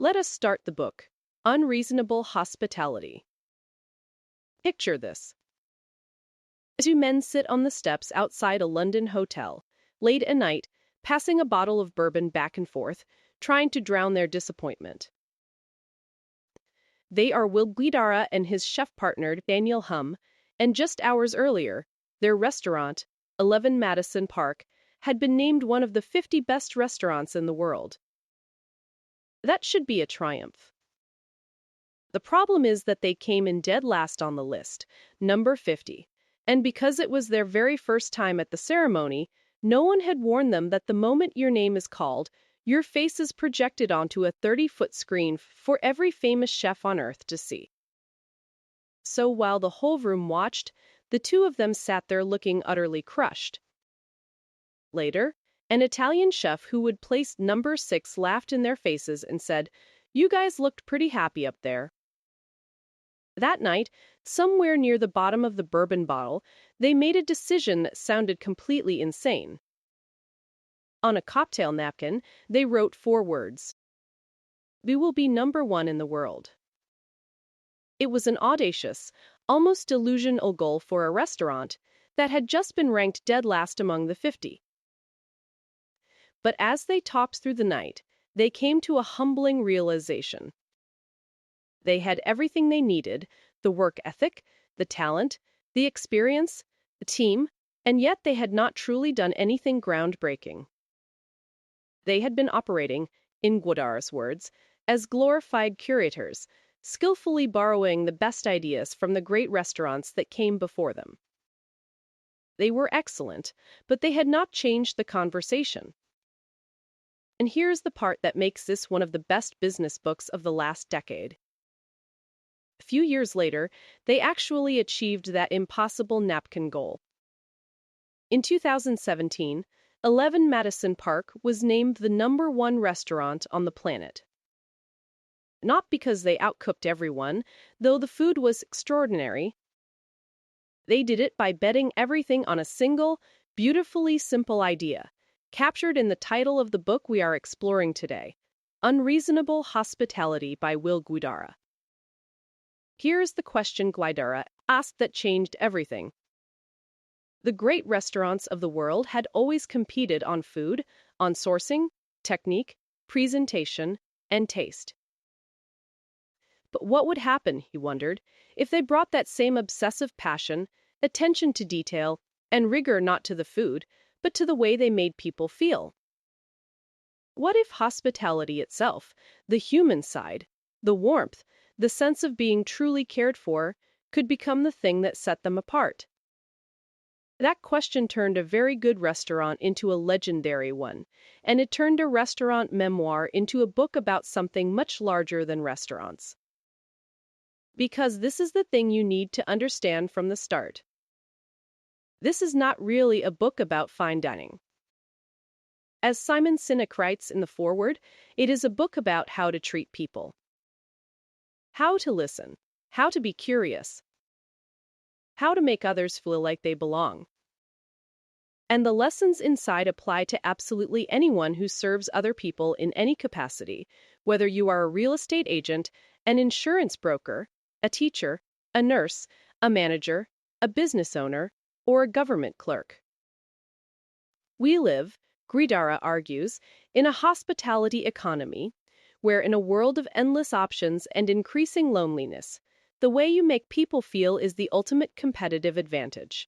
Let us start the book. Unreasonable Hospitality. Picture this. Two men sit on the steps outside a London hotel, late at night, passing a bottle of bourbon back and forth, trying to drown their disappointment. They are Will Guidara and his chef partner Daniel Humm, and just hours earlier, their restaurant, 11 Madison Park, had been named one of the 50 best restaurants in the world. That should be a triumph. The problem is that they came in dead last on the list, number 50, and because it was their very first time at the ceremony, no one had warned them that the moment your name is called, your face is projected onto a 30-foot screen for every famous chef on earth to see. So while the whole room watched, the two of them sat there looking utterly crushed. Later, an Italian chef who would place number 6 laughed in their faces and said, "You guys looked pretty happy up there." That night, somewhere near the bottom of the bourbon bottle, they made a decision that sounded completely insane. On a cocktail napkin, they wrote 4 words. "We will be number 1 in the world." It was an audacious, almost delusional goal for a restaurant that had just been ranked dead last among the 50. But as they talked through the night, they came to a humbling realization. They had everything they needed: the work ethic, the talent, the experience, the team, and yet they had not truly done anything groundbreaking. They had been operating, in Guidara's words, as glorified curators, skillfully borrowing the best ideas from the great restaurants that came before them. They were excellent, but they had not changed the conversation. And here's the part that makes this one of the best business books of the last decade. A few years later, they actually achieved that impossible napkin goal. In 2017, 11 Madison Park was named the number 1 restaurant on the planet. Not because they outcooked everyone, though the food was extraordinary. They did it by betting everything on a single, beautifully simple idea, captured in the title of the book we are exploring today, Unreasonable Hospitality by Will Guidara. Here's the question Guidara asked that changed everything. The great restaurants of the world had always competed on food, on sourcing, technique, presentation, and taste. But what would happen, he wondered, if they brought that same obsessive passion, attention to detail, and rigor not to the food, but to the way they made people feel? What if hospitality itself, the human side, the warmth, the sense of being truly cared for, could become the thing that set them apart? That question turned a very good restaurant into a legendary one, and it turned a restaurant memoir into a book about something much larger than restaurants. Because this is the thing you need to understand from the start. This is not really a book about fine dining. As Simon Sinek writes in the foreword, it is a book about how to treat people. How to listen, how to be curious, how to make others feel like they belong. And the lessons inside apply to absolutely anyone who serves other people in any capacity, whether you are a real estate agent, an insurance broker, a teacher, a nurse, a manager, a business owner, or a government clerk. We live, Guidara argues, in a hospitality economy, where in a world of endless options and increasing loneliness, the way you make people feel is the ultimate competitive advantage.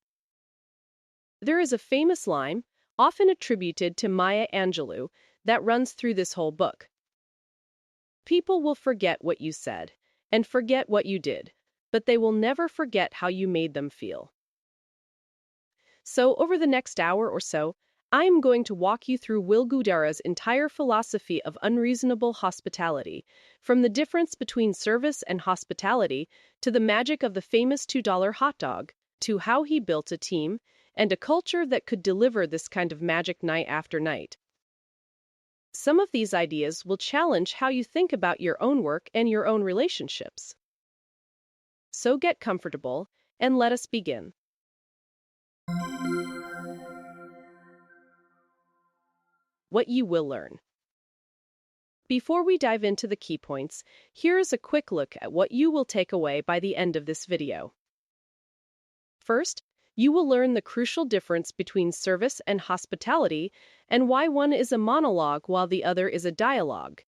There is a famous line, often attributed to Maya Angelou, that runs through this whole book. People will forget what you said, and forget what you did, but they will never forget how you made them feel. So, over the next hour or so, I am going to walk you through Will Guidara's entire philosophy of unreasonable hospitality, from the difference between service and hospitality to the magic of the famous $2 hot dog, to how he built a team and a culture that could deliver this kind of magic night after night. Some of these ideas will challenge how you think about your own work and your own relationships. So get comfortable, and let us begin. What you will learn. Before we dive into the key points, here's a quick look at what you will take away by the end of this video. First, you will learn the crucial difference between service and hospitality and why one is a monologue while the other is a dialogue.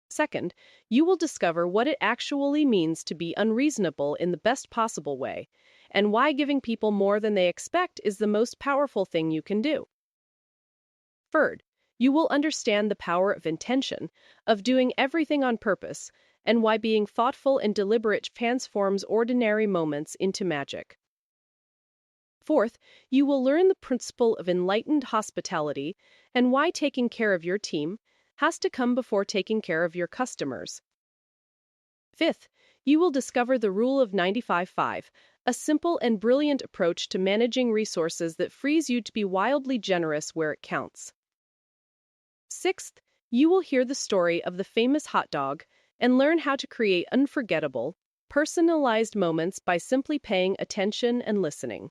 Second, you will discover what it actually means to be unreasonable in the best possible way, and why giving people more than they expect is the most powerful thing you can do. Third, you will understand the power of intention, of doing everything on purpose, and why being thoughtful and deliberate transforms ordinary moments into magic. Fourth, you will learn the principle of enlightened hospitality and why taking care of your team has to come before taking care of your customers. Fifth, you will discover the rule of 95-5, a simple and brilliant approach to managing resources that frees you to be wildly generous where it counts. Sixth, you will hear the story of the famous hot dog and learn how to create unforgettable, personalized moments by simply paying attention and listening.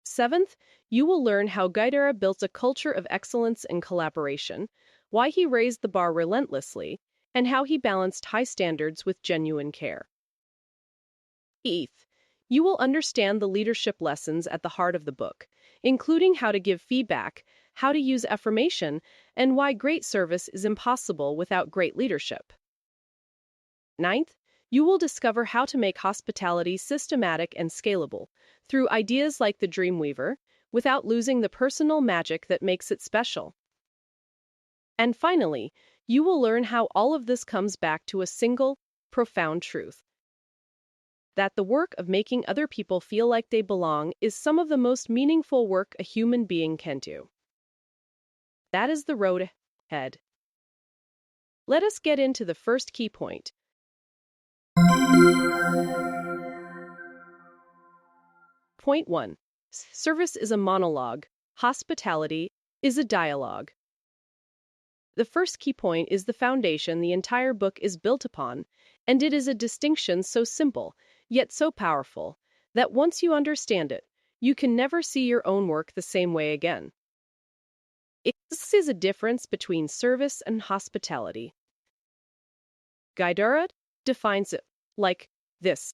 Seventh, you will learn how Guidara built a culture of excellence and collaboration, why he raised the bar relentlessly, and how he balanced high standards with genuine care. Eighth, you will understand the leadership lessons at the heart of the book, including how to give feedback, how to use affirmation, and why great service is impossible without great leadership. Ninth, you will discover how to make hospitality systematic and scalable through ideas like the Dreamweaver, without losing the personal magic that makes it special. And finally, you will learn how all of this comes back to a single, profound truth: that the work of making other people feel like they belong is some of the most meaningful work a human being can do. That is the road ahead. Let us get into the first key point. Point 1. Service is a monologue. Hospitality is a dialogue. The first key point is the foundation the entire book is built upon, and it is a distinction so simple, yet so powerful, that once you understand it, you can never see your own work the same way again. This is a difference between service and hospitality. Guidara defines it like this.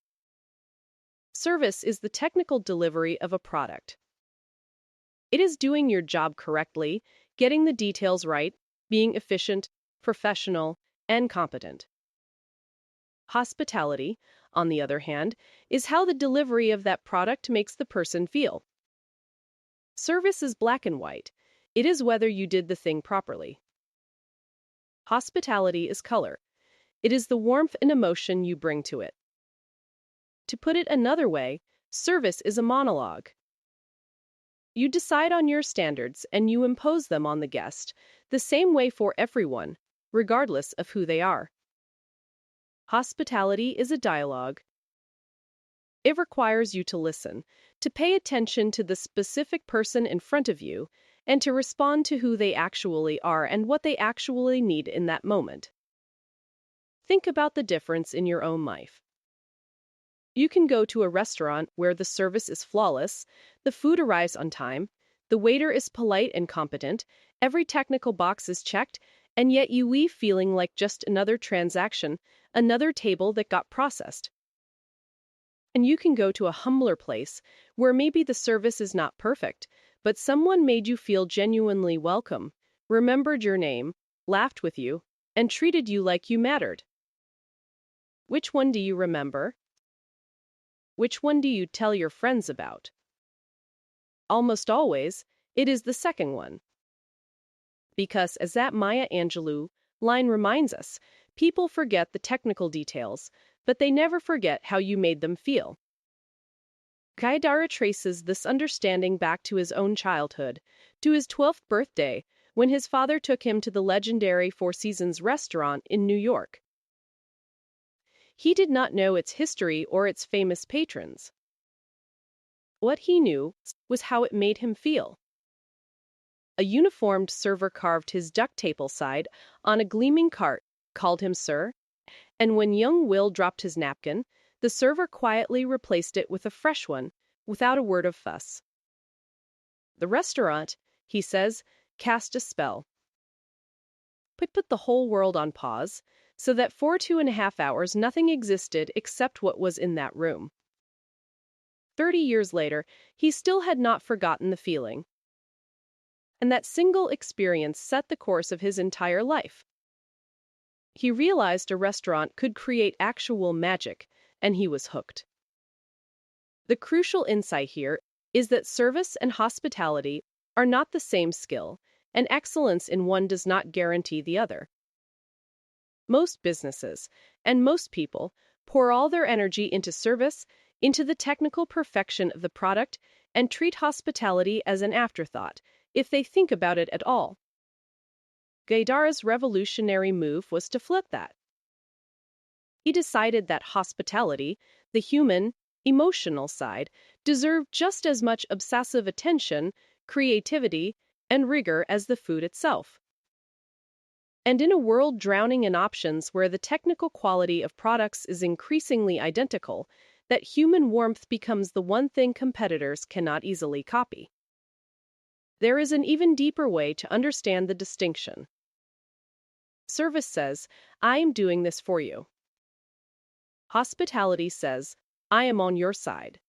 Service is the technical delivery of a product. It is doing your job correctly, getting the details right, being efficient, professional, and competent. Hospitality, on the other hand, is how the delivery of that product makes the person feel. Service is black and white. It is whether you did the thing properly. Hospitality is color. It is the warmth and emotion you bring to it. To put it another way, service is a monologue. You decide on your standards and you impose them on the guest, the same way for everyone, regardless of who they are. Hospitality is a dialogue. It requires you to listen, to pay attention to the specific person in front of you, and to respond to who they actually are and what they actually need in that moment. Think about the difference in your own life. You can go to a restaurant where the service is flawless, the food arrives on time, the waiter is polite and competent, every technical box is checked, and yet you leave feeling like just another transaction, another table that got processed. And you can go to a humbler place where maybe the service is not perfect, but someone made you feel genuinely welcome, remembered your name, laughed with you, and treated you like you mattered. Which one do you remember? Which one do you tell your friends about? Almost always, it is the second one. Because, as that Maya Angelou line reminds us, people forget the technical details, but they never forget how you made them feel. Guidara traces this understanding back to his own childhood, to his 12th birthday, when his father took him to the legendary Four Seasons restaurant in New York. He did not know its history or its famous patrons. What he knew was how it made him feel. A uniformed server carved his duct tape side on a gleaming cart, called him sir, and when young Will dropped his napkin, the server quietly replaced it with a fresh one, without a word of fuss. The restaurant, he says, cast a spell. put the whole world on pause, so that for 2.5 hours nothing existed except what was in that room. 30 years later, he still had not forgotten the feeling. And that single experience set the course of his entire life. He realized a restaurant could create actual magic, and he was hooked. The crucial insight here is that service and hospitality are not the same skill, and excellence in one does not guarantee the other. Most businesses, and most people, pour all their energy into service, into the technical perfection of the product, and treat hospitality as an afterthought, if they think about it at all. Guidara's revolutionary move was to flip that. He decided that hospitality, the human, emotional side, deserved just as much obsessive attention, creativity, and rigor as the food itself. And in a world drowning in options where the technical quality of products is increasingly identical, that human warmth becomes the one thing competitors cannot easily copy. There is an even deeper way to understand the distinction. Service says, I am doing this for you. Hospitality says, I am on your side.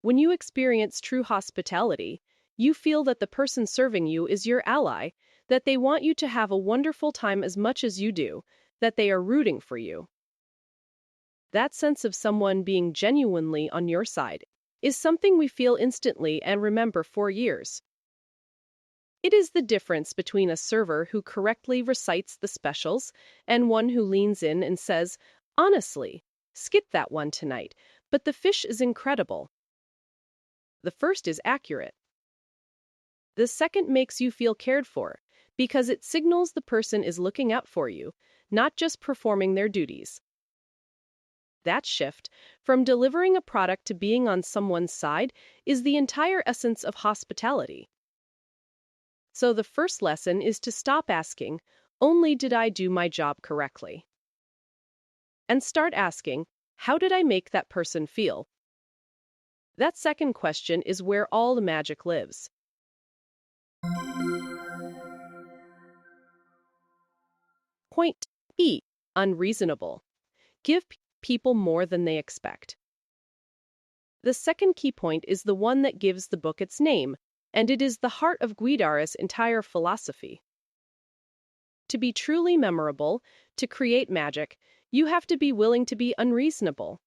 When you experience true hospitality, you feel that the person serving you is your ally, that they want you to have a wonderful time as much as you do, that they are rooting for you. That sense of someone being genuinely on your side is something we feel instantly and remember for years. It is the difference between a server who correctly recites the specials and one who leans in and says, honestly, skip that one tonight, but the fish is incredible. The first is accurate. The second makes you feel cared for, because it signals the person is looking out for you, not just performing their duties. That shift, from delivering a product to being on someone's side, is the entire essence of hospitality. So the first lesson is to stop asking, only did I do my job correctly? And start asking, how did I make that person feel? That second question is where all the magic lives. Point B. Unreasonable. Give people more than they expect. The second key point is the one that gives the book its name, and it is the heart of Guidara's entire philosophy. To be truly memorable, to create magic, you have to be willing to be unreasonable.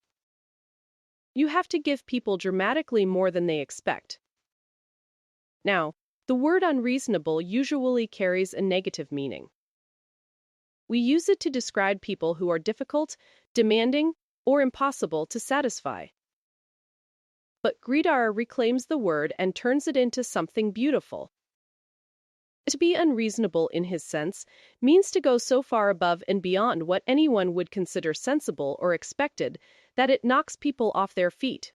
You have to give people dramatically more than they expect. Now, the word unreasonable usually carries a negative meaning. We use it to describe people who are difficult, demanding, or impossible to satisfy. But Guidara reclaims the word and turns it into something beautiful. To be unreasonable in his sense means to go so far above and beyond what anyone would consider sensible or expected that it knocks people off their feet.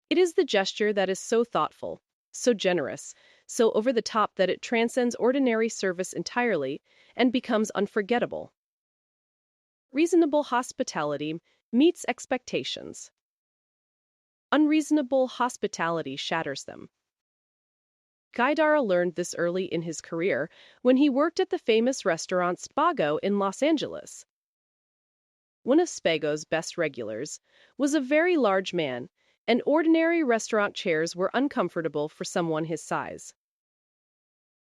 It is the gesture that is so thoughtful, so generous, so over the top that it transcends ordinary service entirely and becomes unforgettable. Reasonable hospitality meets expectations. Unreasonable hospitality shatters them. Guidara learned this early in his career when he worked at the famous restaurant Spago in Los Angeles. One of Spago's best regulars was a very large man, and ordinary restaurant chairs were uncomfortable for someone his size.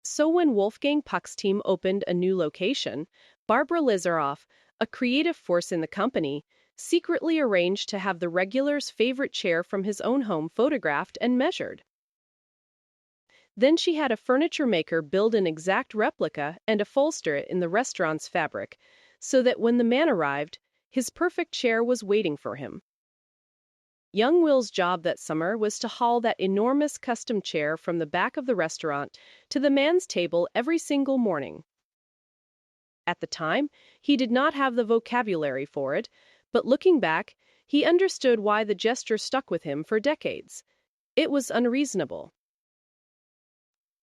So when Wolfgang Puck's team opened a new location, Barbara Lizaroff, a creative force in the company, secretly arranged to have the regular's favorite chair from his own home photographed and measured. Then she had a furniture maker build an exact replica and upholster it in the restaurant's fabric, so that when the man arrived, his perfect chair was waiting for him. Young Will's job that summer was to haul that enormous custom chair from the back of the restaurant to the man's table every single morning. At the time, he did not have the vocabulary for it, but looking back, he understood why the gesture stuck with him for decades. It was unreasonable.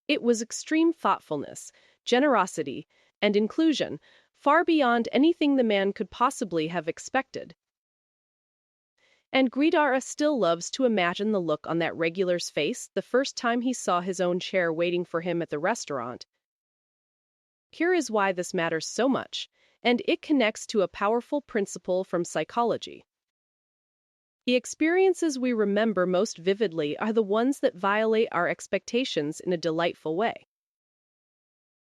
It was extreme thoughtfulness, generosity, and inclusion, far beyond anything the man could possibly have expected. And Guidara still loves to imagine the look on that regular's face the first time he saw his own chair waiting for him at the restaurant. Here is why this matters so much, and it connects to a powerful principle from psychology. The experiences we remember most vividly are the ones that violate our expectations in a delightful way.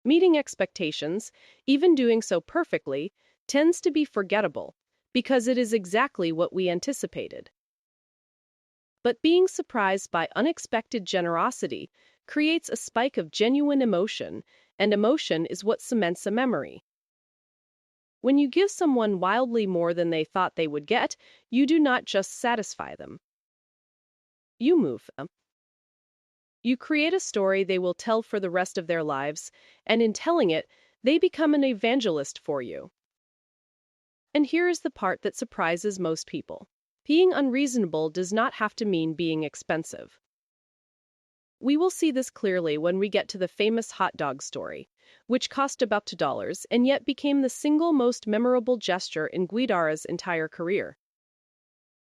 Meeting expectations, even doing so perfectly, tends to be forgettable because it is exactly what we anticipated. But being surprised by unexpected generosity creates a spike of genuine emotion, and emotion is what cements a memory. When you give someone wildly more than they thought they would get, you do not just satisfy them. You move them. You create a story they will tell for the rest of their lives, and in telling it, they become an evangelist for you. And here is the part that surprises most people. Being unreasonable does not have to mean being expensive. We will see this clearly when we get to the famous hot dog story, which cost about $2 and yet became the single most memorable gesture in Guidara's entire career.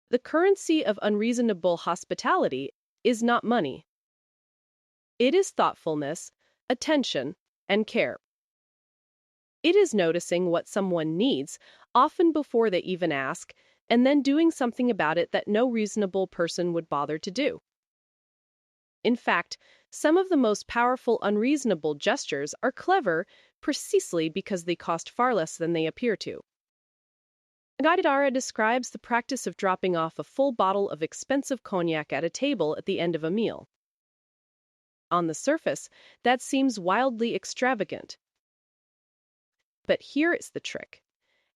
The currency of unreasonable hospitality is not money. It is thoughtfulness, attention, and care. It is noticing what someone needs, often before they even ask, and then doing something about it that no reasonable person would bother to do. In fact, some of the most powerful unreasonable gestures are clever precisely because they cost far less than they appear to. Guidara describes the practice of dropping off a full bottle of expensive cognac at a table at the end of a meal. On the surface, that seems wildly extravagant. But here is the trick.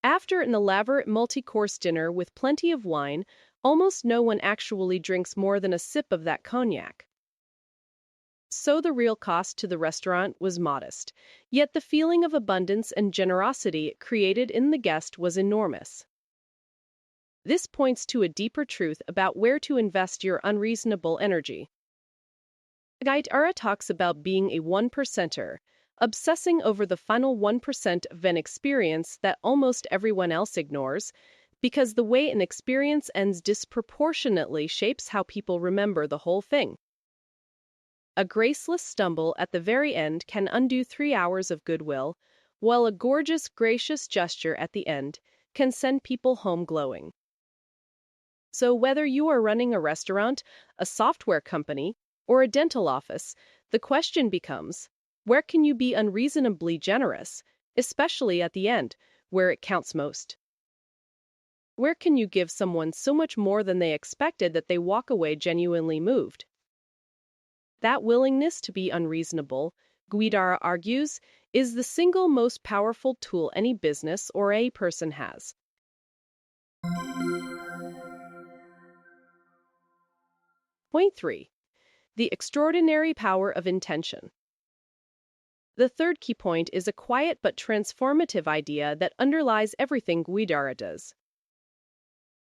After an elaborate multi-course dinner with plenty of wine, almost no one actually drinks more than a sip of that cognac. So the real cost to the restaurant was modest, yet the feeling of abundance and generosity it created in the guest was enormous. This points to a deeper truth about where to invest your unreasonable energy. Guidara talks about being a one-percenter, obsessing over the final 1% of an experience that almost everyone else ignores, because the way an experience ends disproportionately shapes how people remember the whole thing. A graceless stumble at the very end can undo 3 hours of goodwill, while a gorgeous, gracious gesture at the end can send people home glowing. So whether you are running a restaurant, a software company, or a dental office, the question becomes, where can you be unreasonably generous, especially at the end, where it counts most? Where can you give someone so much more than they expected that they walk away genuinely moved? That willingness to be unreasonable, Guidara argues, is the single most powerful tool any business or a person has. Point 3. The extraordinary power of intention. The third key point is a quiet but transformative idea that underlies everything Guidara does.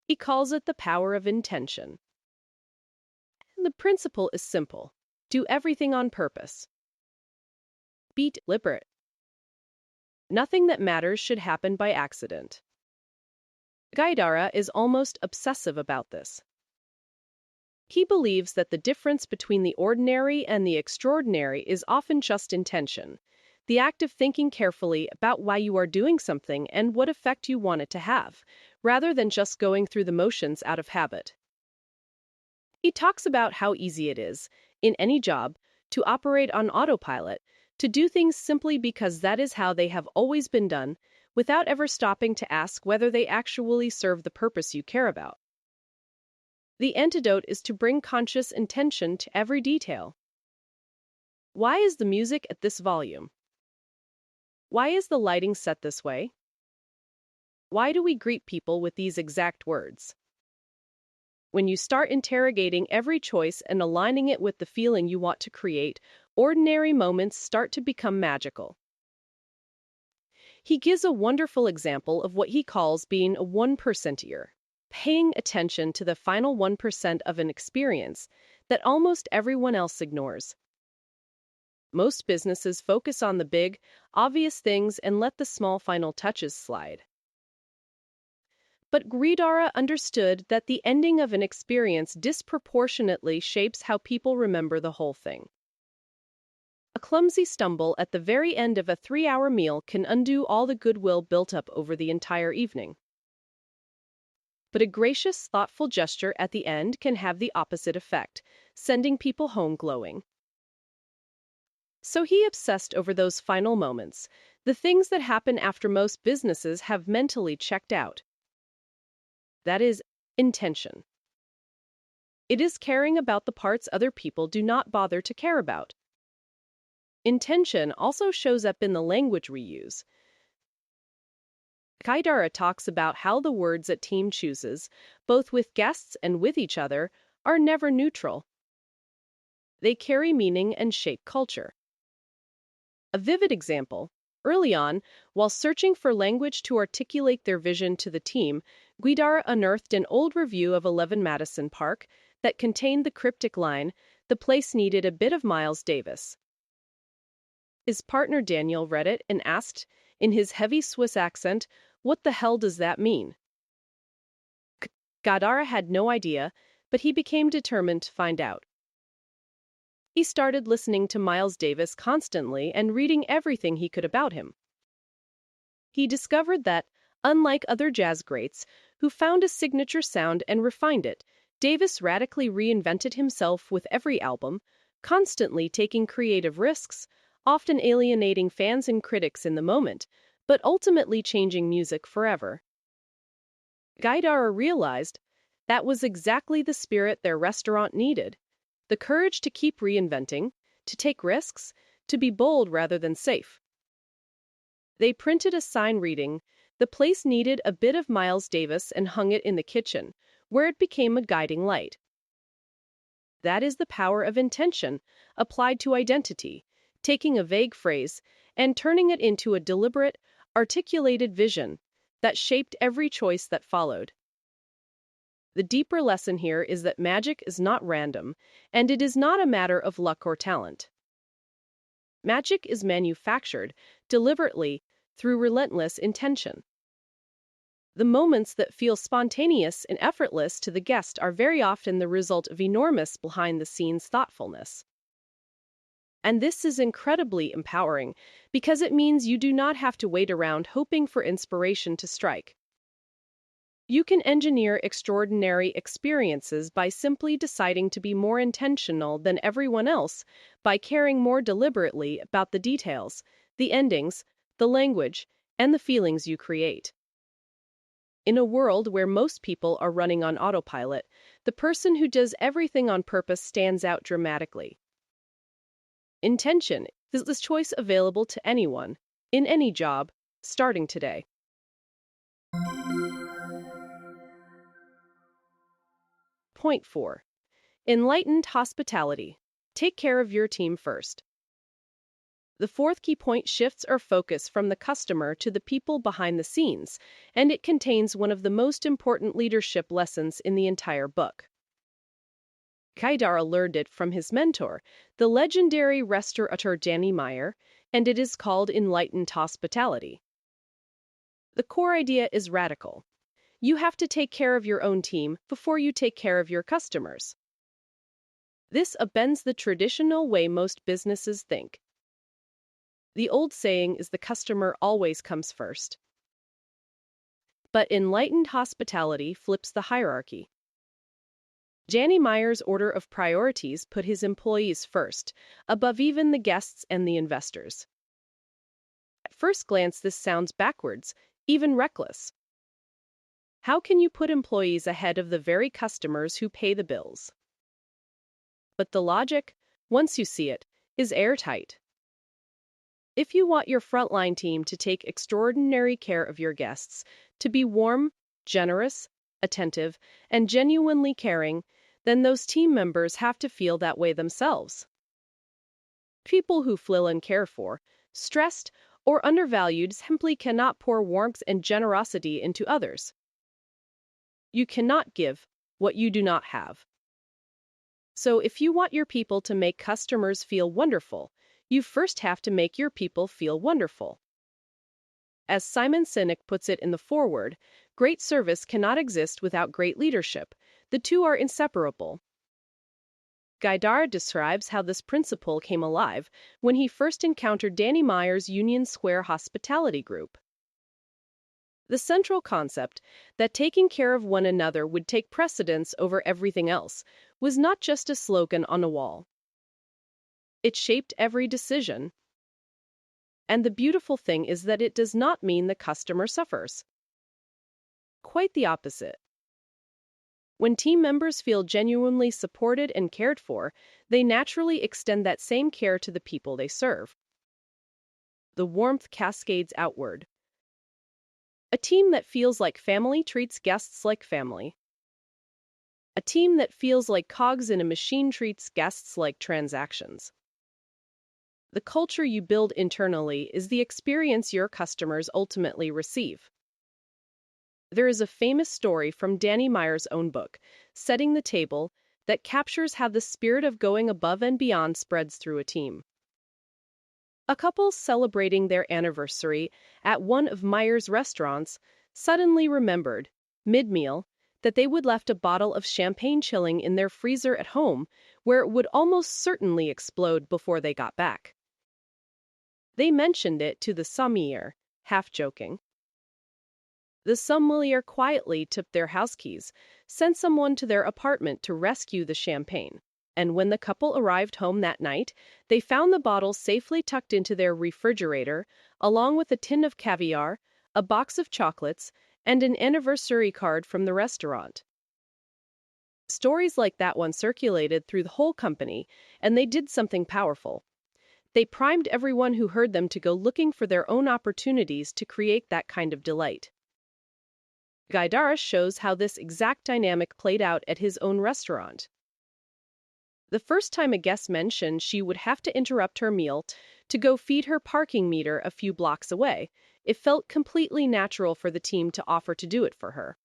He calls it the power of intention. The principle is simple. Do everything on purpose. Be deliberate. Nothing that matters should happen by accident. Guidara is almost obsessive about this. He believes that the difference between the ordinary and the extraordinary is often just intention, the act of thinking carefully about why you are doing something and what effect you want it to have, rather than just going through the motions out of habit. He talks about how easy it is, in any job, to operate on autopilot, to do things simply because that is how they have always been done, without ever stopping to ask whether they actually serve the purpose you care about. The antidote is to bring conscious intention to every detail. Why is the music at this volume? Why is the lighting set this way? Why do we greet people with these exact words? When you start interrogating every choice and aligning it with the feeling you want to create, ordinary moments start to become magical. He gives a wonderful example of what he calls being a 1%er. Paying attention to the final 1% of an experience that almost everyone else ignores. Most businesses focus on the big, obvious things and let the small final touches slide. But Guidara understood that the ending of an experience disproportionately shapes how people remember the whole thing. A clumsy stumble at the very end of a 3-hour meal can undo all the goodwill built up over the entire evening. But a gracious, thoughtful gesture at the end can have the opposite effect, sending people home glowing. So he obsessed over those final moments, the things that happen after most businesses have mentally checked out. That is intention. It is caring about the parts other people do not bother to care about. Intention also shows up in the language we use. Guidara talks about how the words a team chooses, both with guests and with each other, are never neutral. They carry meaning and shape culture. A vivid example: early on, while searching for language to articulate their vision to the team, Guidara unearthed an old review of 11 Madison Park that contained the cryptic line, "The place needed a bit of Miles Davis." His partner Daniel read it and asked, in his heavy Swiss accent, "What the hell does that mean?" Guidara had no idea, but he became determined to find out. He started listening to Miles Davis constantly and reading everything he could about him. He discovered that, unlike other jazz greats, who found a signature sound and refined it, Davis radically reinvented himself with every album, constantly taking creative risks, often alienating fans and critics in the moment, but ultimately changing music forever. Guidara realized that was exactly the spirit their restaurant needed: the courage to keep reinventing, to take risks, to be bold rather than safe. They printed a sign reading, "The place needed a bit of Miles Davis," and hung it in the kitchen, where it became a guiding light. That is the power of intention, applied to identity, taking a vague phrase and turning it into a deliberate, articulated vision that shaped every choice that followed. The deeper lesson here is that magic is not random, and it is not a matter of luck or talent. Magic is manufactured, deliberately, through relentless intention. The moments that feel spontaneous and effortless to the guest are very often the result of enormous behind-the-scenes thoughtfulness. And this is incredibly empowering, because it means you do not have to wait around hoping for inspiration to strike. You can engineer extraordinary experiences by simply deciding to be more intentional than everyone else, by caring more deliberately about the details, the endings, the language, and the feelings you create. In a world where most people are running on autopilot, the person who does everything on purpose stands out dramatically. Intention is the choice available to anyone, in any job, starting today. Point 4. Enlightened hospitality. Take care of your team first. The fourth key point shifts our focus from the customer to the people behind the scenes, and it contains one of the most important leadership lessons in the entire book. Guidara learned it from his mentor, the legendary restaurateur Danny Meyer, and it is called enlightened hospitality. The core idea is radical. You have to take care of your own team before you take care of your customers. This upends the traditional way most businesses think. The old saying is the customer always comes first. But enlightened hospitality flips the hierarchy. Danny Meyer's order of priorities put his employees first, above even the guests and the investors. At first glance, this sounds backwards, even reckless. How can you put employees ahead of the very customers who pay the bills? But the logic, once you see it, is airtight. If you want your frontline team to take extraordinary care of your guests, to be warm, generous, attentive, and genuinely caring, then those team members have to feel that way themselves. People who feel uncared for, stressed, or undervalued simply cannot pour warmth and generosity into others. You cannot give what you do not have. So if you want your people to make customers feel wonderful, you first have to make your people feel wonderful. As Simon Sinek puts it in the foreword, great service cannot exist without great leadership. The two are inseparable. Guidara describes how this principle came alive when he first encountered Danny Meyer's Union Square Hospitality Group. The central concept that taking care of one another would take precedence over everything else was not just a slogan on a wall. It shaped every decision. And the beautiful thing is that it does not mean the customer suffers. Quite the opposite. When team members feel genuinely supported and cared for, they naturally extend that same care to the people they serve. The warmth cascades outward. A team that feels like family treats guests like family. A team that feels like cogs in a machine treats guests like transactions. The culture you build internally is the experience your customers ultimately receive. There is a famous story from Danny Meyer's own book, Setting the Table, that captures how the spirit of going above and beyond spreads through a team. A couple celebrating their anniversary at one of Meyer's restaurants suddenly remembered, mid-meal, that they would left a bottle of champagne chilling in their freezer at home, where it would almost certainly explode before they got back. They mentioned it to the sommelier, half joking. The sommelier quietly tipped their house keys, sent someone to their apartment to rescue the champagne, and when the couple arrived home that night, they found the bottle safely tucked into their refrigerator, along with a tin of caviar, a box of chocolates, and an anniversary card from the restaurant. Stories like that one circulated through the whole company, and they did something powerful. They primed everyone who heard them to go looking for their own opportunities to create that kind of delight. Guidara shows how this exact dynamic played out at his own restaurant. The first time a guest mentioned she would have to interrupt her meal to go feed her parking meter a few blocks away, it felt completely natural for the team to offer to do it for her.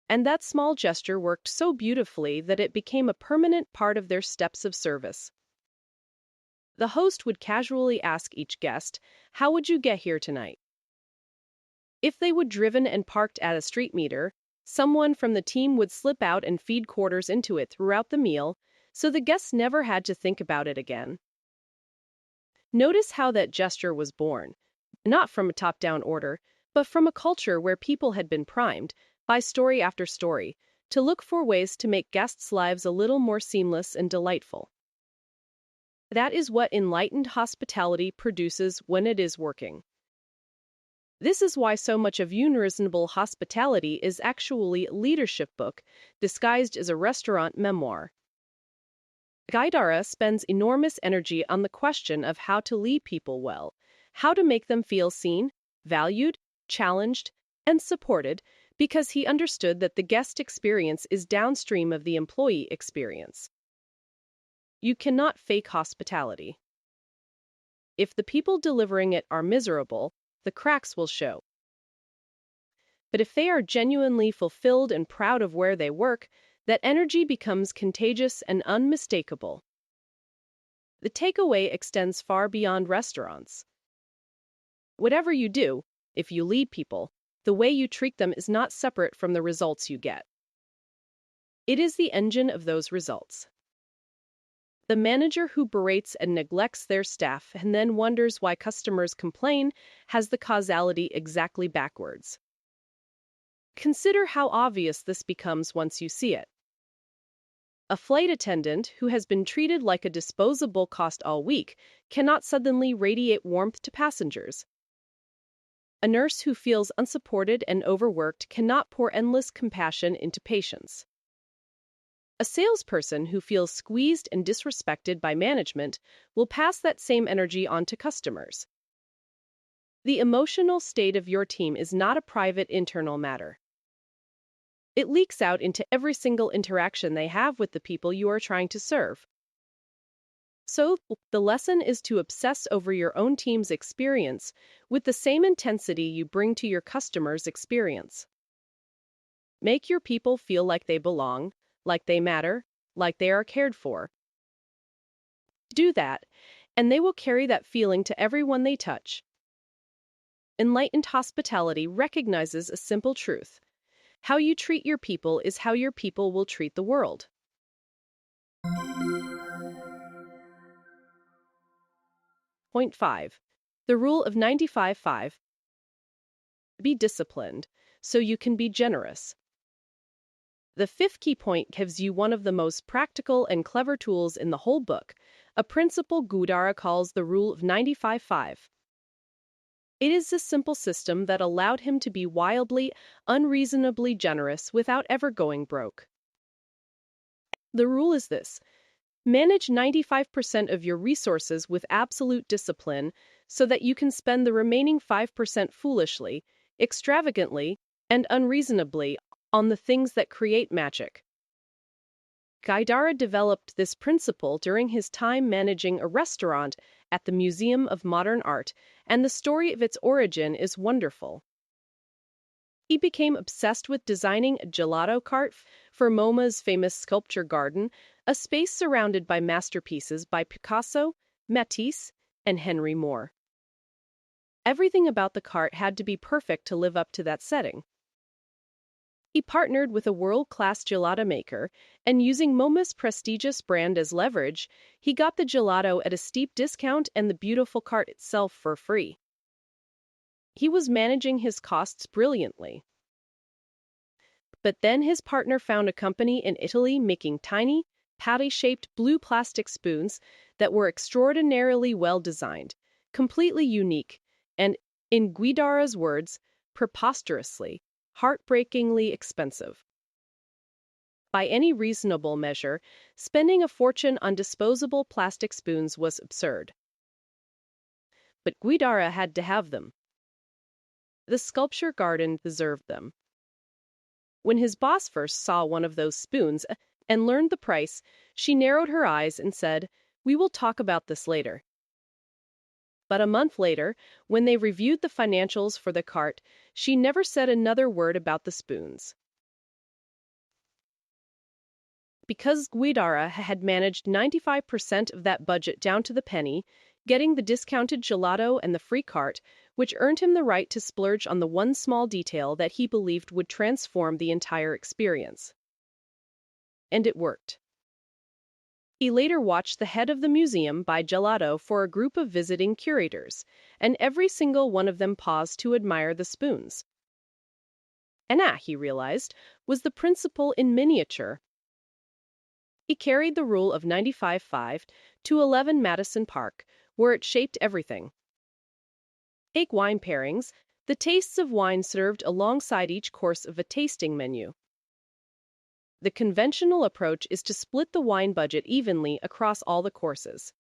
And that small gesture worked so beautifully that it became a permanent part of their steps of service. The host would casually ask each guest, "How would you get here tonight?" If they would driven and parked at a street meter, someone from the team would slip out and feed quarters into it throughout the meal, so the guests never had to think about it again. Notice how that gesture was born, not from a top-down order, but from a culture where people had been primed, by story after story, to look for ways to make guests' lives a little more seamless and delightful. That is what enlightened hospitality produces when it is working. This is why so much of Unreasonable Hospitality is actually a leadership book disguised as a restaurant memoir. Guidara spends enormous energy on the question of how to lead people well, how to make them feel seen, valued, challenged, and supported, because he understood that the guest experience is downstream of the employee experience. You cannot fake hospitality. If the people delivering it are miserable, the cracks will show. But if they are genuinely fulfilled and proud of where they work, that energy becomes contagious and unmistakable. The takeaway extends far beyond restaurants. Whatever you do, if you lead people, the way you treat them is not separate from the results you get. It is the engine of those results. The manager who berates and neglects their staff and then wonders why customers complain has the causality exactly backwards. Consider how obvious this becomes once you see it. A flight attendant who has been treated like a disposable cost all week cannot suddenly radiate warmth to passengers. A nurse who feels unsupported and overworked cannot pour endless compassion into patients. A salesperson who feels squeezed and disrespected by management will pass that same energy on to customers. The emotional state of your team is not a private internal matter. It leaks out into every single interaction they have with the people you are trying to serve. So, the lesson is to obsess over your own team's experience with the same intensity you bring to your customers' experience. Make your people feel like they belong, like they matter, like they are cared for. Do that, and they will carry that feeling to everyone they touch. Enlightened hospitality recognizes a simple truth. How you treat your people is how your people will treat the world. Point 5. The rule of 95-5. Be disciplined, so you can be generous. The fifth key point gives you one of the most practical and clever tools in the whole book, a principle Guidara calls the rule of 95-5. It is a simple system that allowed him to be wildly, unreasonably generous without ever going broke. The rule is this: manage 95% of your resources with absolute discipline so that you can spend the remaining 5% foolishly, extravagantly, and unreasonably on the things that create magic. Guidara developed this principle during his time managing a restaurant at the Museum of Modern Art, and the story of its origin is wonderful. He became obsessed with designing a gelato cart for MoMA's famous sculpture garden, a space surrounded by masterpieces by Picasso, Matisse, and Henry Moore. Everything about the cart had to be perfect to live up to that setting. He partnered with a world-class gelato maker, and using MoMA's prestigious brand as leverage, he got the gelato at a steep discount and the beautiful cart itself for free. He was managing his costs brilliantly. But then his partner found a company in Italy making tiny, patty-shaped blue plastic spoons that were extraordinarily well-designed, completely unique, and, in Guidara's words, preposterously, heartbreakingly expensive. By any reasonable measure, spending a fortune on disposable plastic spoons was absurd. But Guidara had to have them. The sculpture garden deserved them. When his boss first saw one of those spoons and learned the price, she narrowed her eyes and said, "We will talk about this later." But a month later, when they reviewed the financials for the cart, she never said another word about the spoons. Because Guidara had managed 95% of that budget down to the penny, getting the discounted gelato and the free cart, which earned him the right to splurge on the one small detail that he believed would transform the entire experience. And it worked. He later watched the head of the museum buy gelato for a group of visiting curators, and every single one of them paused to admire the spoons. And that, he realized, was the principle in miniature. He carried the rule of 95-5 to 11 Madison Park, where it shaped everything. Take wine pairings, the tastes of wine served alongside each course of a tasting menu. The conventional approach is to split the wine budget evenly across all the courses.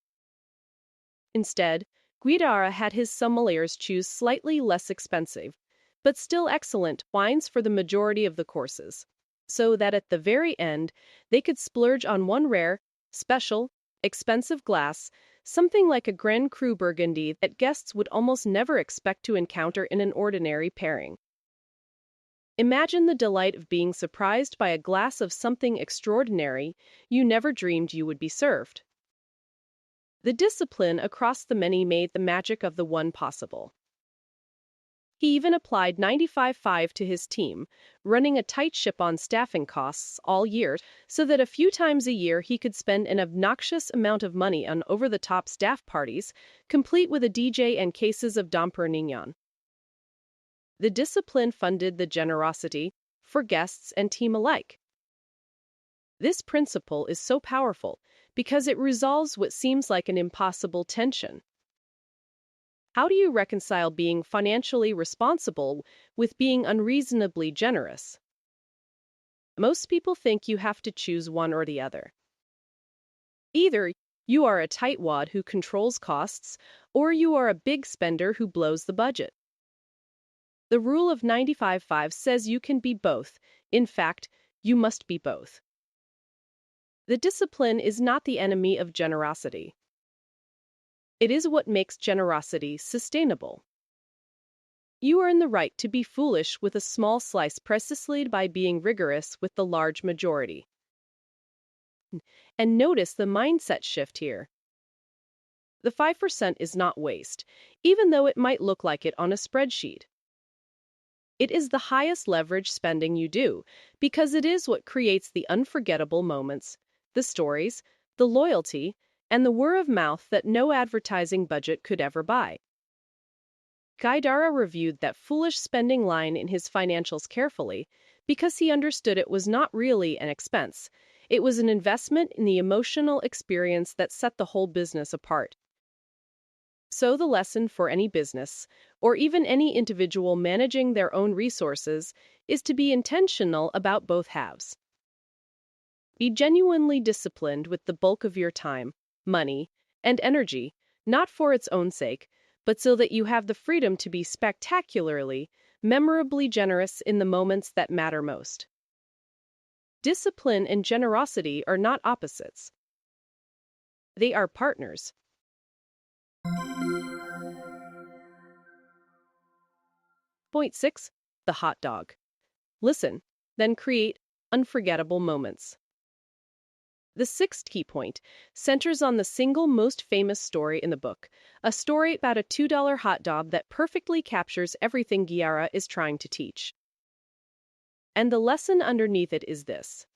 Instead, Guidara had his sommeliers choose slightly less expensive, but still excellent wines for the majority of the courses, so that at the very end, they could splurge on one rare, special, expensive glass, something like a Grand Cru Burgundy that guests would almost never expect to encounter in an ordinary pairing. Imagine the delight of being surprised by a glass of something extraordinary you never dreamed you would be served. The discipline across the many made the magic of the one possible. He even applied 95-5 to his team, running a tight ship on staffing costs all year so that a few times a year he could spend an obnoxious amount of money on over-the-top staff parties, complete with a DJ and cases of Dom Perignon. The discipline funded the generosity for guests and team alike. This principle is so powerful because it resolves what seems like an impossible tension. How do you reconcile being financially responsible with being unreasonably generous? Most people think you have to choose one or the other. Either you are a tightwad who controls costs, or you are a big spender who blows the budget. The rule of 95-5 says you can be both. In fact, you must be both. The discipline is not the enemy of generosity. It is what makes generosity sustainable. You are in the right to be foolish with a small slice precisely by being rigorous with the large majority. And notice the mindset shift here. The 5% is not waste, even though it might look like it on a spreadsheet. It is the highest leverage spending you do, because it is what creates the unforgettable moments, the stories, the loyalty, and the word of mouth that no advertising budget could ever buy. Guidara reviewed that foolish spending line in his financials carefully because he understood it was not really an expense. It was an investment in the emotional experience that set the whole business apart. So the lesson for any business, or even any individual managing their own resources, is to be intentional about both halves. Be genuinely disciplined with the bulk of your time, money, and energy, not for its own sake, but so that you have the freedom to be spectacularly, memorably generous in the moments that matter most. Discipline and generosity are not opposites. They are partners. Point 6. The hot dog. Listen, then create unforgettable moments. The sixth key point centers on the single most famous story in the book, a story about a $2 hot dog that perfectly captures everything Guidara is trying to teach. And the lesson underneath it is this.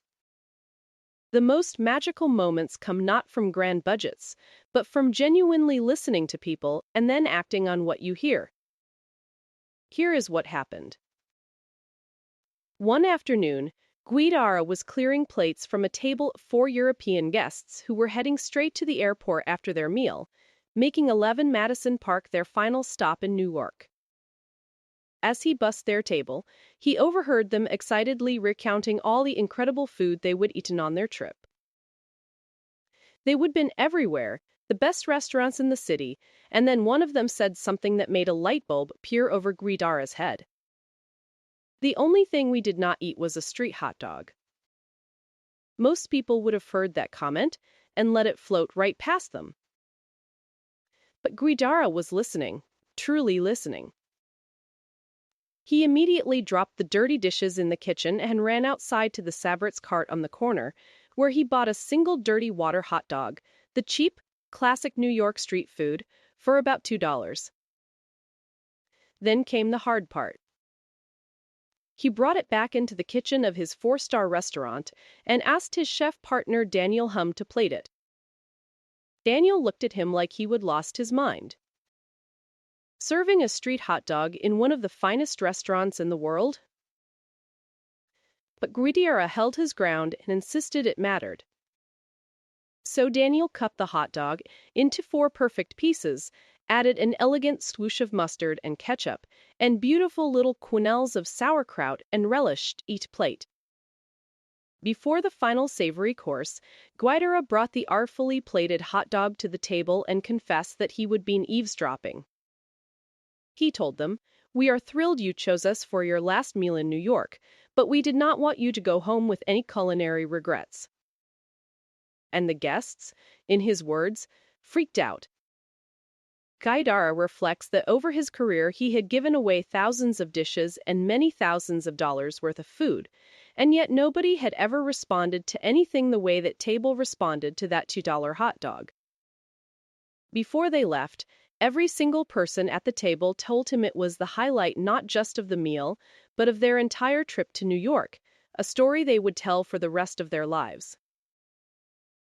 The most magical moments come not from grand budgets, but from genuinely listening to people and then acting on what you hear. Here is what happened. One afternoon, Guidara was clearing plates from a table of 4 European guests who were heading straight to the airport after their meal, making 11 Madison Park their final stop in New York. As he bussed their table, he overheard them excitedly recounting all the incredible food they would eaten on their trip. They would been everywhere, the best restaurants in the city, and then one of them said something that made a light bulb peer over Guidara's head. The only thing we did not eat was a street hot dog. Most people would have heard that comment and let it float right past them. But Guidara was listening, truly listening. He immediately dropped the dirty dishes in the kitchen and ran outside to the Savart's cart on the corner, where he bought a single dirty water hot dog, the cheap, classic New York street food, for about $2. Then came the hard part. He brought it back into the kitchen of his 4-star restaurant and asked his chef partner Daniel Humm to plate it. Daniel looked at him like he would lost his mind. Serving a street hot dog in one of the finest restaurants in the world? But Guidara held his ground and insisted it mattered. So Daniel cut the hot dog into 4 perfect pieces, added an elegant swoosh of mustard and ketchup, and beautiful little quenelles of sauerkraut, and relished each plate. Before the final savory course, Guidara brought the artfully plated hot dog to the table and confessed that he would be eavesdropping. He told them, "We are thrilled you chose us for your last meal in New York, but we did not want you to go home with any culinary regrets." And the guests, in his words, freaked out. Guidara reflects that over his career he had given away thousands of dishes and many thousands of dollars worth of food, and yet nobody had ever responded to anything the way that table responded to that $2 hot dog. Before they left, every single person at the table told him it was the highlight not just of the meal, but of their entire trip to New York, a story they would tell for the rest of their lives.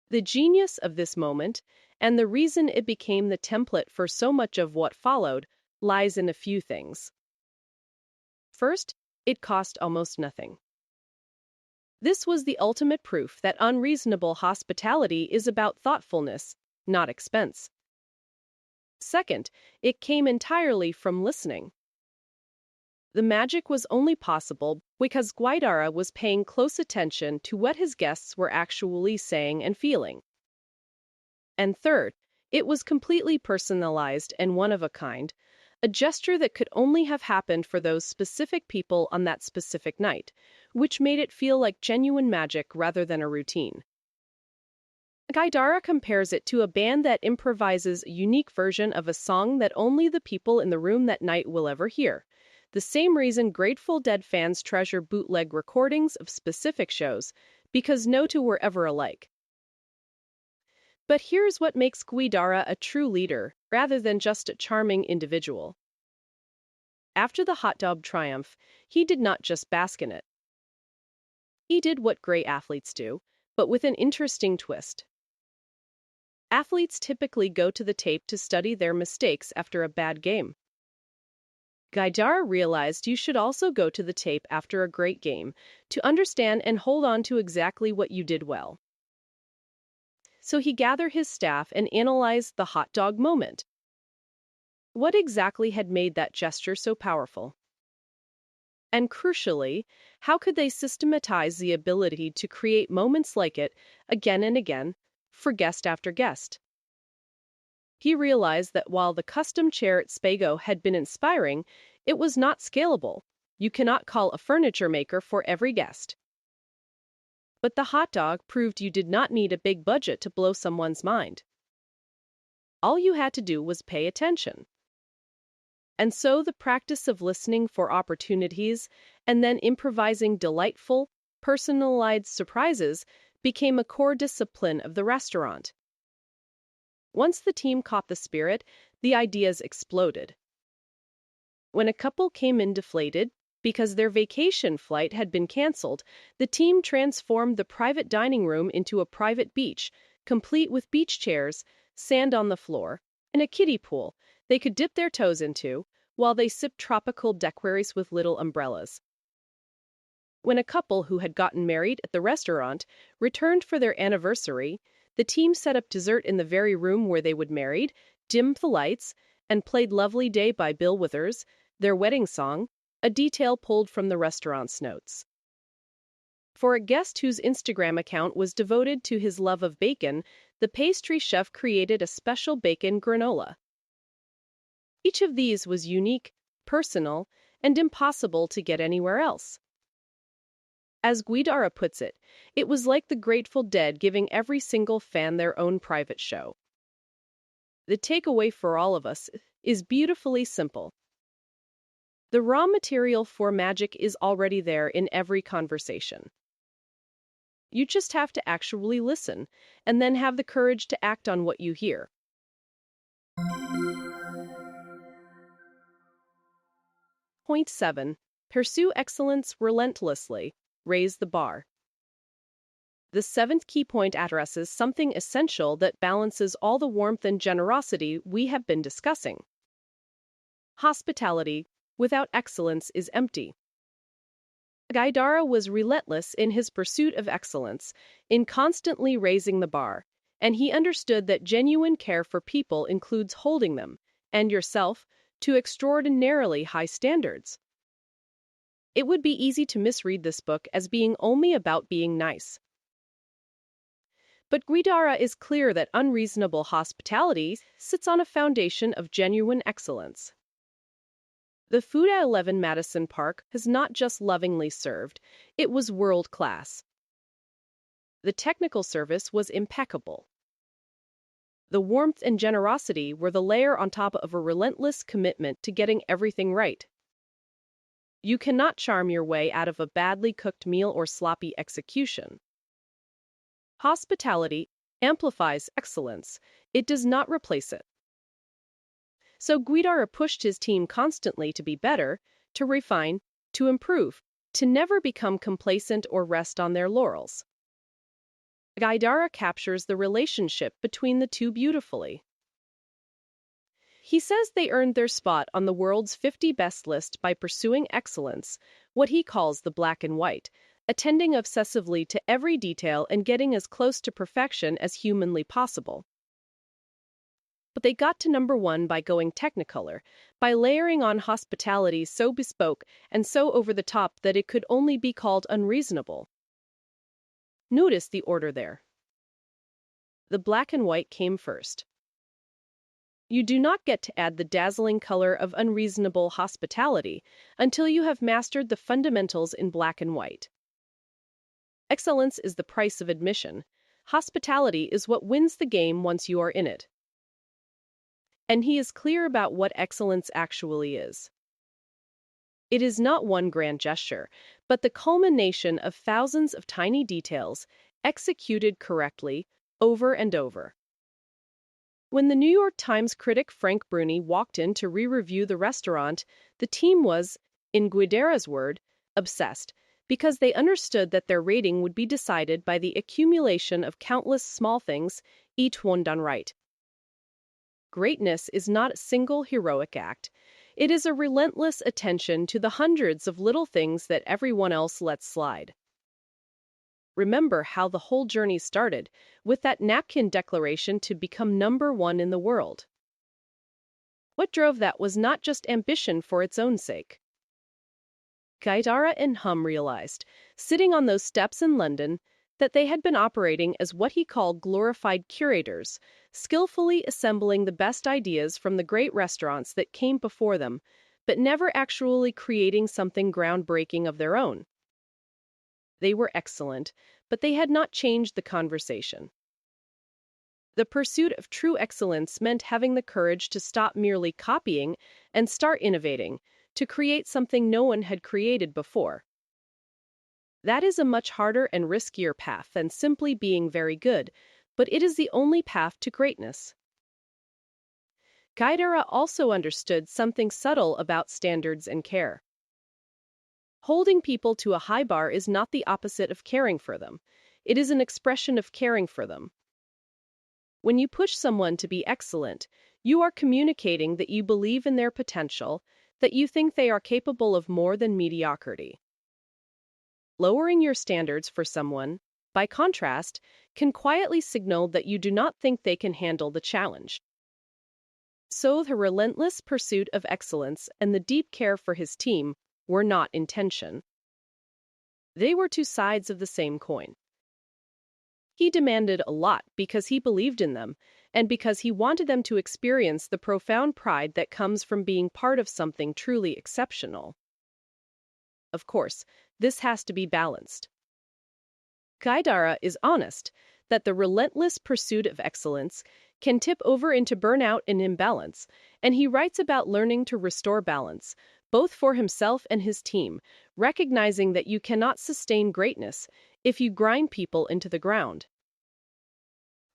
The genius of this moment, and the reason it became the template for so much of what followed, lies in a few things. First, it cost almost nothing. This was the ultimate proof that unreasonable hospitality is about thoughtfulness, not expense. Second, it came entirely from listening. The magic was only possible because Guidara was paying close attention to what his guests were actually saying and feeling. And third, it was completely personalized and one of a kind, a gesture that could only have happened for those specific people on that specific night, which made it feel like genuine magic rather than a routine. Guidara compares it to a band that improvises a unique version of a song that only the people in the room that night will ever hear. The same reason Grateful Dead fans treasure bootleg recordings of specific shows, because no two were ever alike. But here's what makes Guidara a true leader, rather than just a charming individual. After the hot dog triumph, he did not just bask in it. He did what great athletes do, but with an interesting twist. Athletes typically go to the tape to study their mistakes after a bad game. Guidara realized you should also go to the tape after a great game to understand and hold on to exactly what you did well. So he gathered his staff and analyzed the hot dog moment. What exactly had made that gesture so powerful? And crucially, how could they systematize the ability to create moments like it again and again for guest after guest? He realized that while the custom chair at Spago had been inspiring, it was not scalable. You cannot call a furniture maker for every guest. But the hot dog proved you did not need a big budget to blow someone's mind. All you had to do was pay attention. And so the practice of listening for opportunities and then improvising delightful, personalized surprises became a core discipline of the restaurant. Once the team caught the spirit, the ideas exploded. When a couple came in deflated because their vacation flight had been canceled, the team transformed the private dining room into a private beach, complete with beach chairs, sand on the floor, and a kiddie pool they could dip their toes into while they sipped tropical daiquiris with little umbrellas. When a couple who had gotten married at the restaurant returned for their anniversary, the team set up dessert in the very room where they would married, dimmed the lights, and played Lovely Day by Bill Withers, their wedding song, a detail pulled from the restaurant's notes. For a guest whose Instagram account was devoted to his love of bacon, the pastry chef created a special bacon granola. Each of these was unique, personal, and impossible to get anywhere else. As Guidara puts it was like the Grateful Dead giving every single fan their own private show. The takeaway for all of us is beautifully simple. The raw material for magic is already there in every conversation. You just have to actually listen, and then have the courage to act on what you hear. Point 7. Pursue excellence relentlessly. Raise the bar. The seventh key point addresses something essential that balances all the warmth and generosity we have been discussing. Hospitality without excellence is empty. Guidara was relentless in his pursuit of excellence, in constantly raising the bar, and he understood that genuine care for people includes holding them, and yourself, to extraordinarily high standards. It would be easy to misread this book as being only about being nice. But Guidara is clear that Unreasonable Hospitality sits on a foundation of genuine excellence. The food at 11 Madison Park is not just lovingly served, it was world-class. The technical service was impeccable. The warmth and generosity were the layer on top of a relentless commitment to getting everything right. You cannot charm your way out of a badly cooked meal or sloppy execution. Hospitality amplifies excellence, it does not replace it. So Guidara pushed his team constantly to be better, to refine, to improve, to never become complacent or rest on their laurels. Guidara captures the relationship between the two beautifully. He says they earned their spot on the world's 50 best list by pursuing excellence, what he calls the black and white, attending obsessively to every detail and getting as close to perfection as humanly possible. But they got to number one by going technicolor, by layering on hospitality so bespoke and so over the top that it could only be called unreasonable. Notice the order there. The black and white came first. You do not get to add the dazzling color of unreasonable hospitality until you have mastered the fundamentals in black and white. Excellence is the price of admission. Hospitality is what wins the game once you are in it. And he is clear about what excellence actually is. It is not one grand gesture, but the culmination of thousands of tiny details, executed correctly, over and over. When the New York Times critic Frank Bruni walked in to re-review the restaurant, the team was, in Guidara's word, obsessed. because they understood that their rating would be decided by the accumulation of countless small things, each one done right. Greatness is not a single heroic act. It is a relentless attention to the hundreds of little things that everyone else lets slide. Remember how the whole journey started, with that napkin declaration to become #1 in the world. What drove that was not just ambition for its own sake. Guidara and Humm realized, sitting on those steps in London, that they had been operating as what he called glorified curators, skillfully assembling the best ideas from the great restaurants that came before them, but never actually creating something groundbreaking of their own. They were excellent, but they had not changed the conversation. The pursuit of true excellence meant having the courage to stop merely copying and start innovating, to create something no one had created before. That is a much harder and riskier path than simply being very good, but it is the only path to greatness. Guidara also understood something subtle about standards and care. Holding people to a high bar is not the opposite of caring for them. It is an expression of caring for them. When you push someone to be excellent, you are communicating that you believe in their potential, that you think they are capable of more than mediocrity. Lowering your standards for someone, by contrast, can quietly signal that you do not think they can handle the challenge. So the relentless pursuit of excellence and the deep care for his team were not in tension. They were two sides of the same coin. He demanded a lot because he believed in them, and because he wanted them to experience the profound pride that comes from being part of something truly exceptional. Of course, this has to be balanced. Guidara is honest that the relentless pursuit of excellence can tip over into burnout and imbalance, and he writes about learning to restore balance, both for himself and his team, recognizing that you cannot sustain greatness if you grind people into the ground.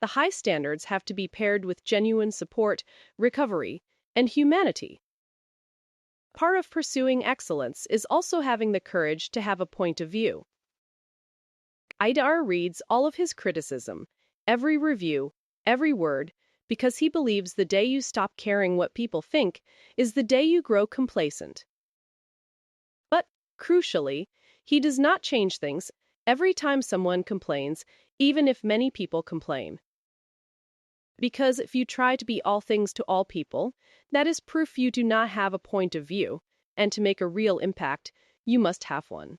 The high standards have to be paired with genuine support, recovery, and humanity. Part of pursuing excellence is also having the courage to have a point of view. Guidara reads all of his criticism, every review, every word, because he believes the day you stop caring what people think is the day you grow complacent. But, crucially, he does not change things every time someone complains, even if many people complain. Because if you try to be all things to all people, that is proof you do not have a point of view, and to make a real impact, you must have one.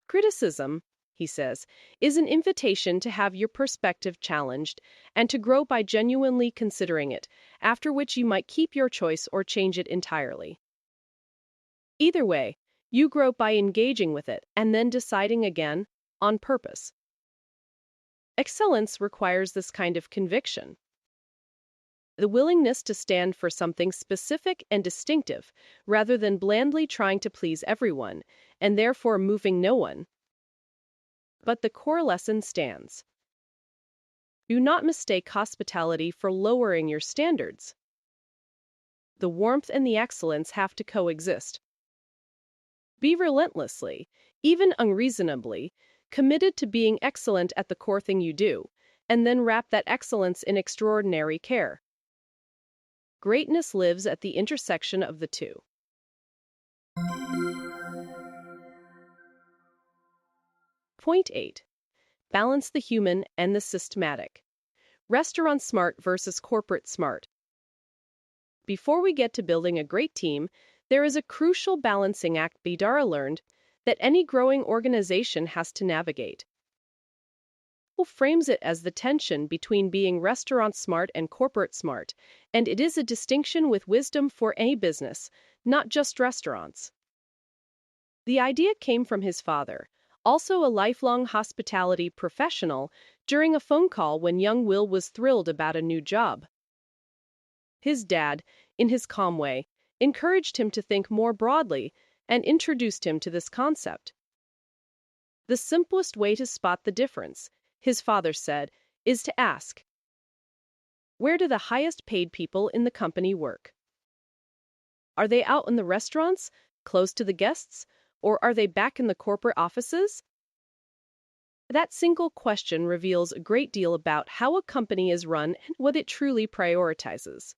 Criticism, he says, is an invitation to have your perspective challenged and to grow by genuinely considering it, after which you might keep your choice or change it entirely. Either way, you grow by engaging with it and then deciding again, on purpose. Excellence requires this kind of conviction. The willingness to stand for something specific and distinctive, rather than blandly trying to please everyone, and therefore moving no one. But the core lesson stands. Do not mistake hospitality for lowering your standards. The warmth and the excellence have to coexist. Be relentlessly, even unreasonably, committed to being excellent at the core thing you do, and then wrap that excellence in extraordinary care. Greatness lives at the intersection of the two. Point 8. Balance the human and the systematic. Restaurant smart versus corporate smart. Before we get to building a great team, there is a crucial balancing act Guidara learned that any growing organization has to navigate. He frames it as the tension between being restaurant smart and corporate smart, and it is a distinction with wisdom for any business, not just restaurants. The idea came from his father, also a lifelong hospitality professional, during a phone call when young Will was thrilled about a new job. His dad, in his calm way, encouraged him to think more broadly and introduced him to this concept. The simplest way to spot the difference, his father said, is to ask, where do the highest paid people in the company work? Are they out in the restaurants, close to the guests, or are they back in the corporate offices? That single question reveals a great deal about how a company is run and what it truly prioritizes.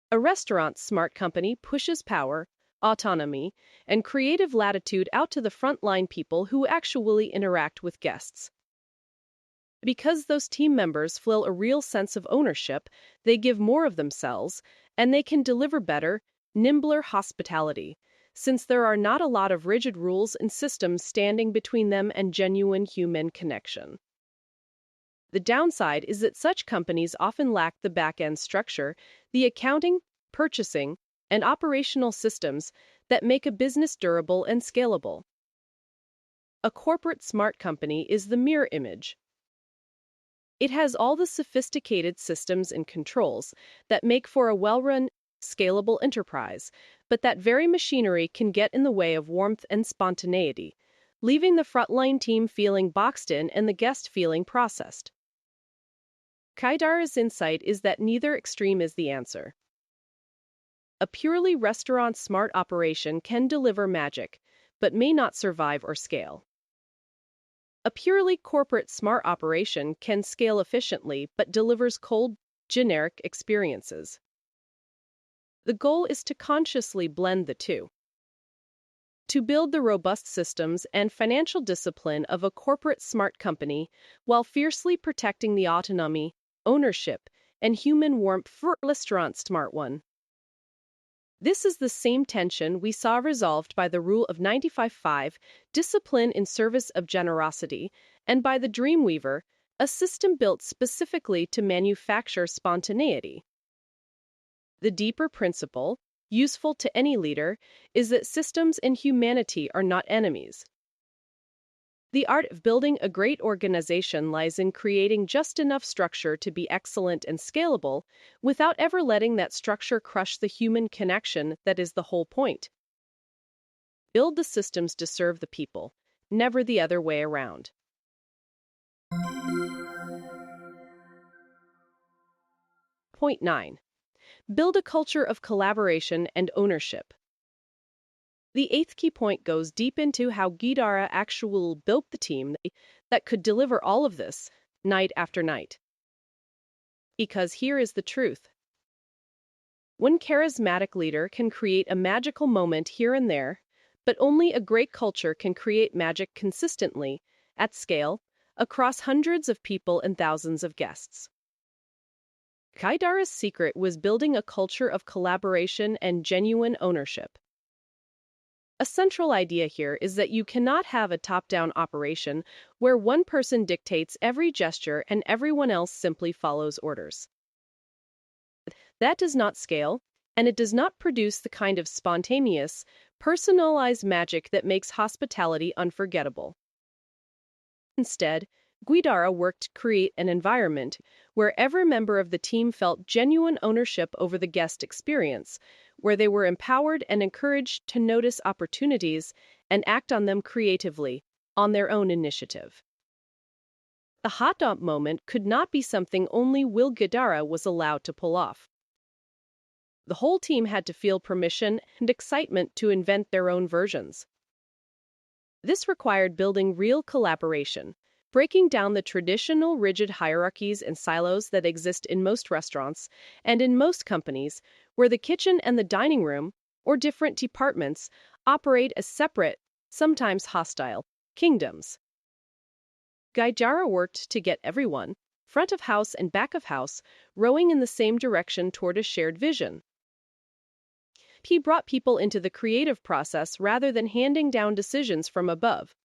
A restaurant smart company pushes power, autonomy, and creative latitude out to the frontline people who actually interact with guests. Because those team members feel a real sense of ownership, they give more of themselves, and they can deliver better, nimbler hospitality, since there are not a lot of rigid rules and systems standing between them and genuine human connection. The downside is that such companies often lack the back-end structure, the accounting, purchasing, and operational systems that make a business durable and scalable. A corporate smart company is the mirror image. It has all the sophisticated systems and controls that make for a well-run, scalable enterprise, but that very machinery can get in the way of warmth and spontaneity, leaving the frontline team feeling boxed in and the guest feeling processed. Guidara's insight is that neither extreme is the answer. A purely restaurant smart operation can deliver magic, but may not survive or scale. A purely corporate smart operation can scale efficiently but delivers cold, generic experiences. The goal is to consciously blend the two. To build the robust systems and financial discipline of a corporate smart company while fiercely protecting the autonomy, ownership, and human warmth for a restaurant smart one. This is the same tension we saw resolved by the rule of 95-5, discipline in service of generosity, and by the Dreamweaver, a system built specifically to manufacture spontaneity. The deeper principle, useful to any leader, is that systems and humanity are not enemies. The art of building a great organization lies in creating just enough structure to be excellent and scalable, without ever letting that structure crush the human connection that is the whole point. Build the systems to serve the people, never the other way around. Point 9. Build a culture of collaboration and ownership. The eighth key point goes deep into how Guidara actually built the team that could deliver all of this, night after night. Because here is the truth. One charismatic leader can create a magical moment here and there, but only a great culture can create magic consistently, at scale, across hundreds of people and thousands of guests. Guidara's secret was building a culture of collaboration and genuine ownership. A central idea here is that you cannot have a top-down operation where one person dictates every gesture and everyone else simply follows orders. That does not scale, and it does not produce the kind of spontaneous, personalized magic that makes hospitality unforgettable. Instead, Guidara worked to create an environment where every member of the team felt genuine ownership over the guest experience, where they were empowered and encouraged to notice opportunities and act on them creatively, on their own initiative. The hot dog moment could not be something only Will Guidara was allowed to pull off. The whole team had to feel permission and excitement to invent their own versions. This required building real collaboration, breaking down the traditional rigid hierarchies and silos that exist in most restaurants and in most companies, where the kitchen and the dining room, or different departments, operate as separate, sometimes hostile, kingdoms. Guidara worked to get everyone, front of house and back of house, rowing in the same direction toward a shared vision. He brought people into the creative process rather than handing down decisions from above.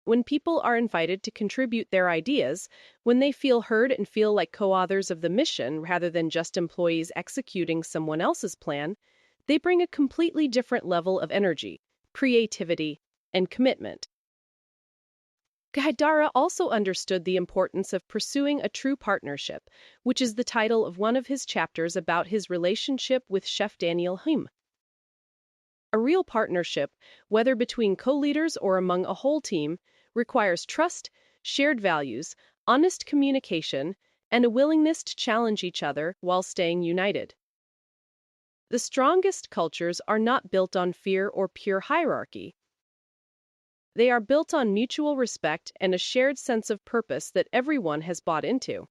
When people are invited to contribute their ideas, when they feel heard and feel like co-authors of the mission rather than just employees executing someone else's plan, they bring a completely different level of energy, creativity, and commitment. Guidara also understood the importance of pursuing a true partnership, which is the title of one of his chapters about his relationship with Chef Daniel Humm. A real partnership, whether between co-leaders or among a whole team, requires trust, shared values, honest communication, and a willingness to challenge each other while staying united. The strongest cultures are not built on fear or pure hierarchy. They are built on mutual respect and a shared sense of purpose that everyone has bought into.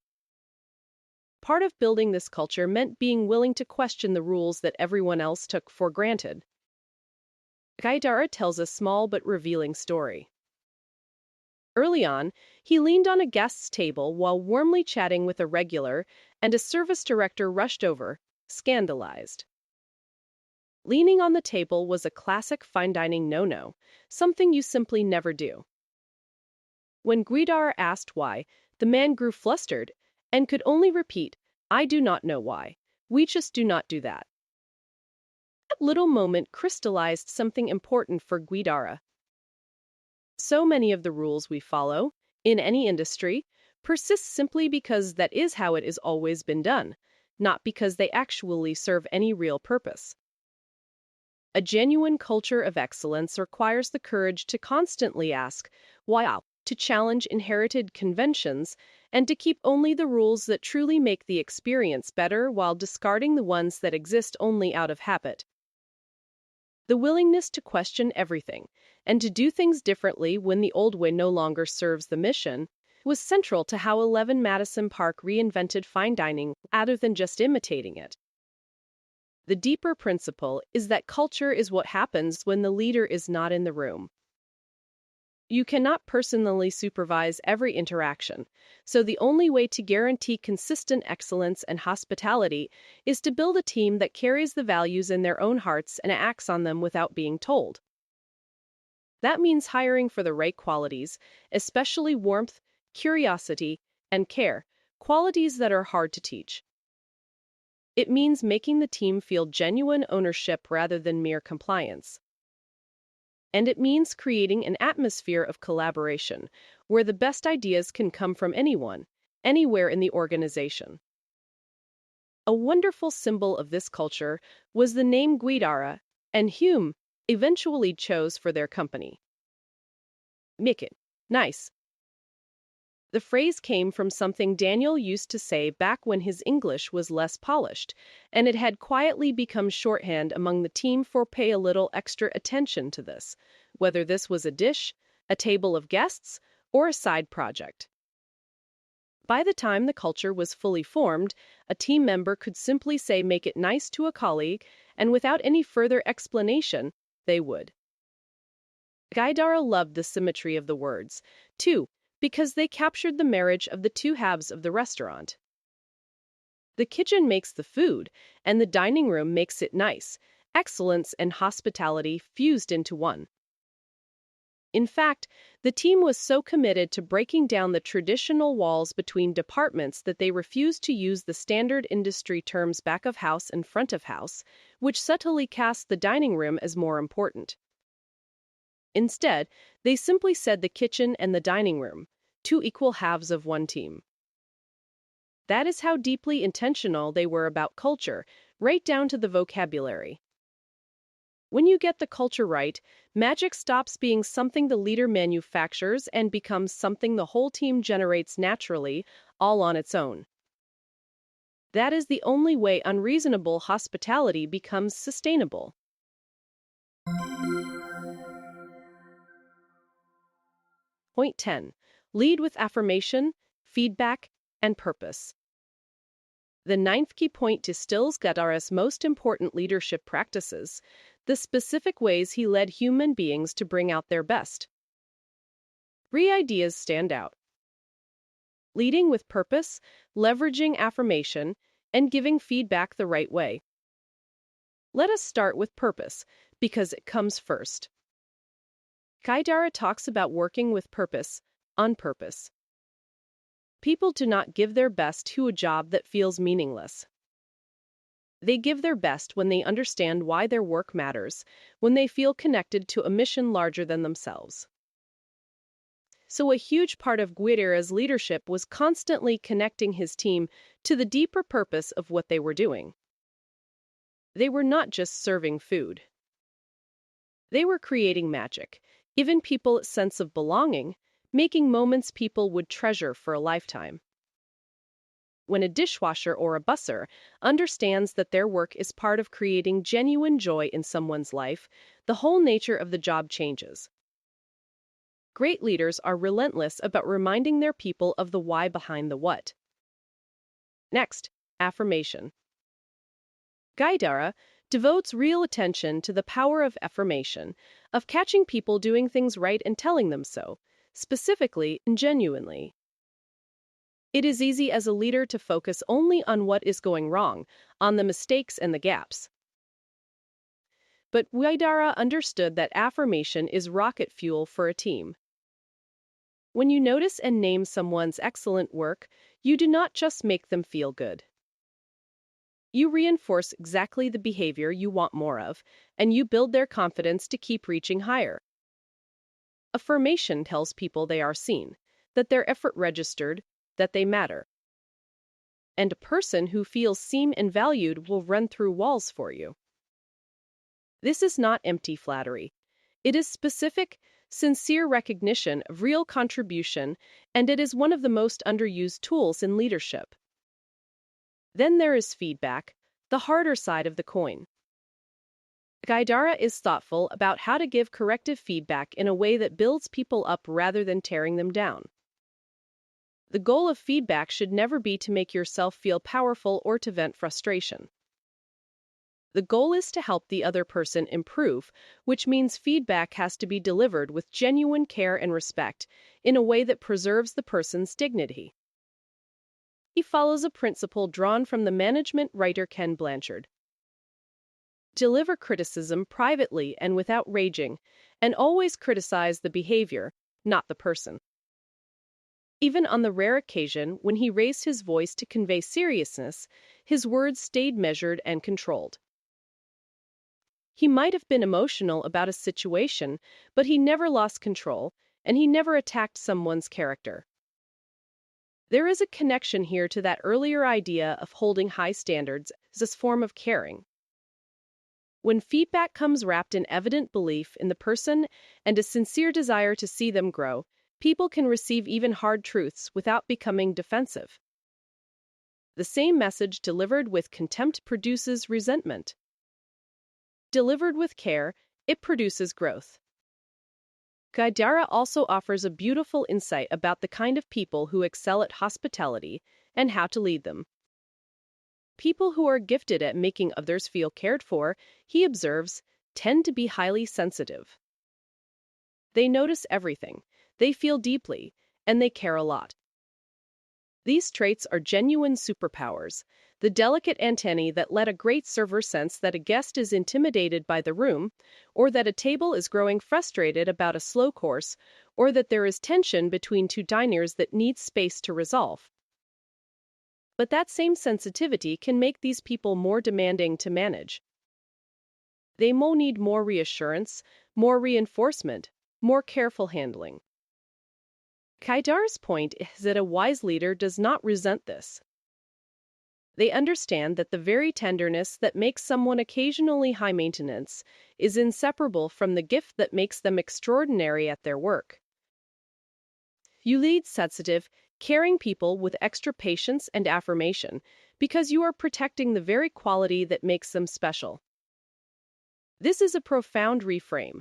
Part of building this culture meant being willing to question the rules that everyone else took for granted. Guidara tells a small but revealing story. Early on, he leaned on a guest's table while warmly chatting with a regular, and a service director rushed over, scandalized. Leaning on the table was a classic fine dining no-no, something you simply never do. When Guidara asked why, the man grew flustered and could only repeat, "I do not know why. We just do not do that." That little moment crystallized something important for Guidara. So many of the rules we follow, in any industry, persist simply because that is how it has always been done, not because they actually serve any real purpose. A genuine culture of excellence requires the courage to constantly ask, why, to challenge inherited conventions, and to keep only the rules that truly make the experience better while discarding the ones that exist only out of habit. The willingness to question everything, and to do things differently when the old way no longer serves the mission, was central to how 11 Madison Park reinvented fine dining rather than just imitating it. The deeper principle is that culture is what happens when the leader is not in the room. You cannot personally supervise every interaction, so the only way to guarantee consistent excellence and hospitality is to build a team that carries the values in their own hearts and acts on them without being told. That means hiring for the right qualities, especially warmth, curiosity, and care, qualities that are hard to teach. It means making the team feel genuine ownership rather than mere compliance. And it means creating an atmosphere of collaboration, where the best ideas can come from anyone, anywhere in the organization. A wonderful symbol of this culture was the name Guidara, and Hume eventually chose for their company. Make it nice. The phrase came from something Daniel used to say back when his English was less polished, and it had quietly become shorthand among the team for pay a little extra attention to this, whether this was a dish, a table of guests, or a side project. By the time the culture was fully formed, a team member could simply say "make it nice" to a colleague, and without any further explanation, they would. Guidara loved the symmetry of the words, too, because they captured the marriage of the two halves of the restaurant. The kitchen makes the food, and the dining room makes it nice, excellence and hospitality fused into one. In fact, the team was so committed to breaking down the traditional walls between departments that they refused to use the standard industry terms back of house and front of house, which subtly cast the dining room as more important. Instead, they simply said the kitchen and the dining room, two equal halves of one team. That is how deeply intentional they were about culture, right down to the vocabulary. When you get the culture right, magic stops being something the leader manufactures and becomes something the whole team generates naturally, all on its own. That is the only way unreasonable hospitality becomes sustainable. Point 10. Lead with affirmation, feedback, and purpose. The ninth key point distills Guidara's most important leadership practices, the specific ways he led human beings to bring out their best. 3 ideas stand out: leading with purpose, leveraging affirmation, and giving feedback the right way. Let us start with purpose, because it comes first. Guidara talks about working with purpose, on purpose. People do not give their best to a job that feels meaningless. They give their best when they understand why their work matters, when they feel connected to a mission larger than themselves. So a huge part of Guidara's leadership was constantly connecting his team to the deeper purpose of what they were doing. They were not just serving food. They were creating magic, giving people a sense of belonging, making moments people would treasure for a lifetime. When a dishwasher or a busser understands that their work is part of creating genuine joy in someone's life, the whole nature of the job changes. Great leaders are relentless about reminding their people of the why behind the what. Next, affirmation. Guidara devotes real attention to the power of affirmation, of catching people doing things right and telling them so, specifically and genuinely. It is easy as a leader to focus only on what is going wrong, on the mistakes and the gaps. But Guidara understood that affirmation is rocket fuel for a team. When you notice and name someone's excellent work, you do not just make them feel good. You reinforce exactly the behavior you want more of, and you build their confidence to keep reaching higher. Affirmation tells people they are seen, that their effort registered, that they matter. And a person who feels seen and valued will run through walls for you. This is not empty flattery. It is specific, sincere recognition of real contribution, and it is one of the most underused tools in leadership. Then there is feedback, the harder side of the coin. Guidara is thoughtful about how to give corrective feedback in a way that builds people up rather than tearing them down. The goal of feedback should never be to make yourself feel powerful or to vent frustration. The goal is to help the other person improve, which means feedback has to be delivered with genuine care and respect, in a way that preserves the person's dignity. He follows a principle drawn from the management writer Ken Blanchard. Deliver criticism privately and without raging, and always criticize the behavior, not the person. Even on the rare occasion when he raised his voice to convey seriousness, his words stayed measured and controlled. He might have been emotional about a situation, but he never lost control, and he never attacked someone's character. There is a connection here to that earlier idea of holding high standards as a form of caring. When feedback comes wrapped in evident belief in the person and a sincere desire to see them grow, people can receive even hard truths without becoming defensive. The same message delivered with contempt produces resentment. Delivered with care, it produces growth. Guidara also offers a beautiful insight about the kind of people who excel at hospitality and how to lead them. People who are gifted at making others feel cared for, he observes, tend to be highly sensitive. They notice everything, they feel deeply, and they care a lot. These traits are genuine superpowers, the delicate antennae that let a great server sense that a guest is intimidated by the room, or that a table is growing frustrated about a slow course, or that there is tension between two diners that needs space to resolve. But that same sensitivity can make these people more demanding to manage. They may need more reassurance, more reinforcement, more careful handling. Guidara's point is that a wise leader does not resent this. They understand that the very tenderness that makes someone occasionally high maintenance is inseparable from the gift that makes them extraordinary at their work. You lead sensitive, caring people with extra patience and affirmation because you are protecting the very quality that makes them special. This is a profound reframe.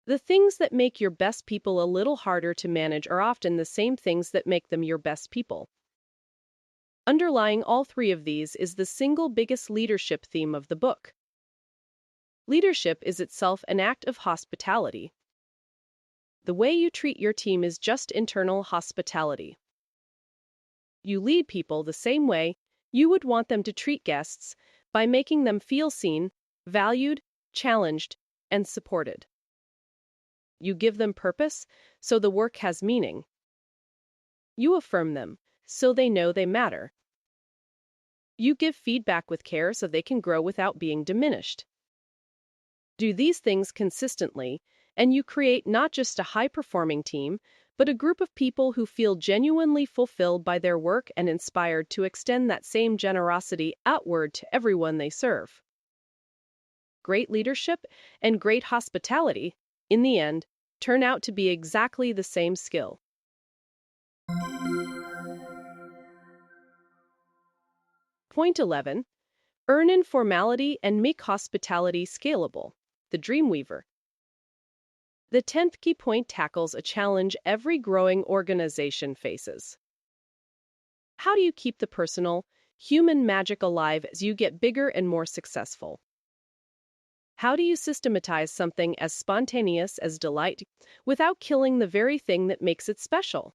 The things that make your best people a little harder to manage are often the same things that make them your best people. Underlying all three of these is the single biggest leadership theme of the book. Leadership is itself an act of hospitality. The way you treat your team is just internal hospitality. You lead people the same way you would want them to treat guests, by making them feel seen, valued, challenged, and supported. You give them purpose, so the work has meaning. You affirm them, so they know they matter. You give feedback with care so they can grow without being diminished. Do these things consistently, and you create not just a high-performing team, but a group of people who feel genuinely fulfilled by their work and inspired to extend that same generosity outward to everyone they serve. Great leadership and great hospitality, in the end, turn out to be exactly the same skill. Point 11. Earn informality and make hospitality scalable. The Dreamweaver. The 10th key point tackles a challenge every growing organization faces. How do you keep the personal, human magic alive as you get bigger and more successful? How do you systematize something as spontaneous as delight without killing the very thing that makes it special?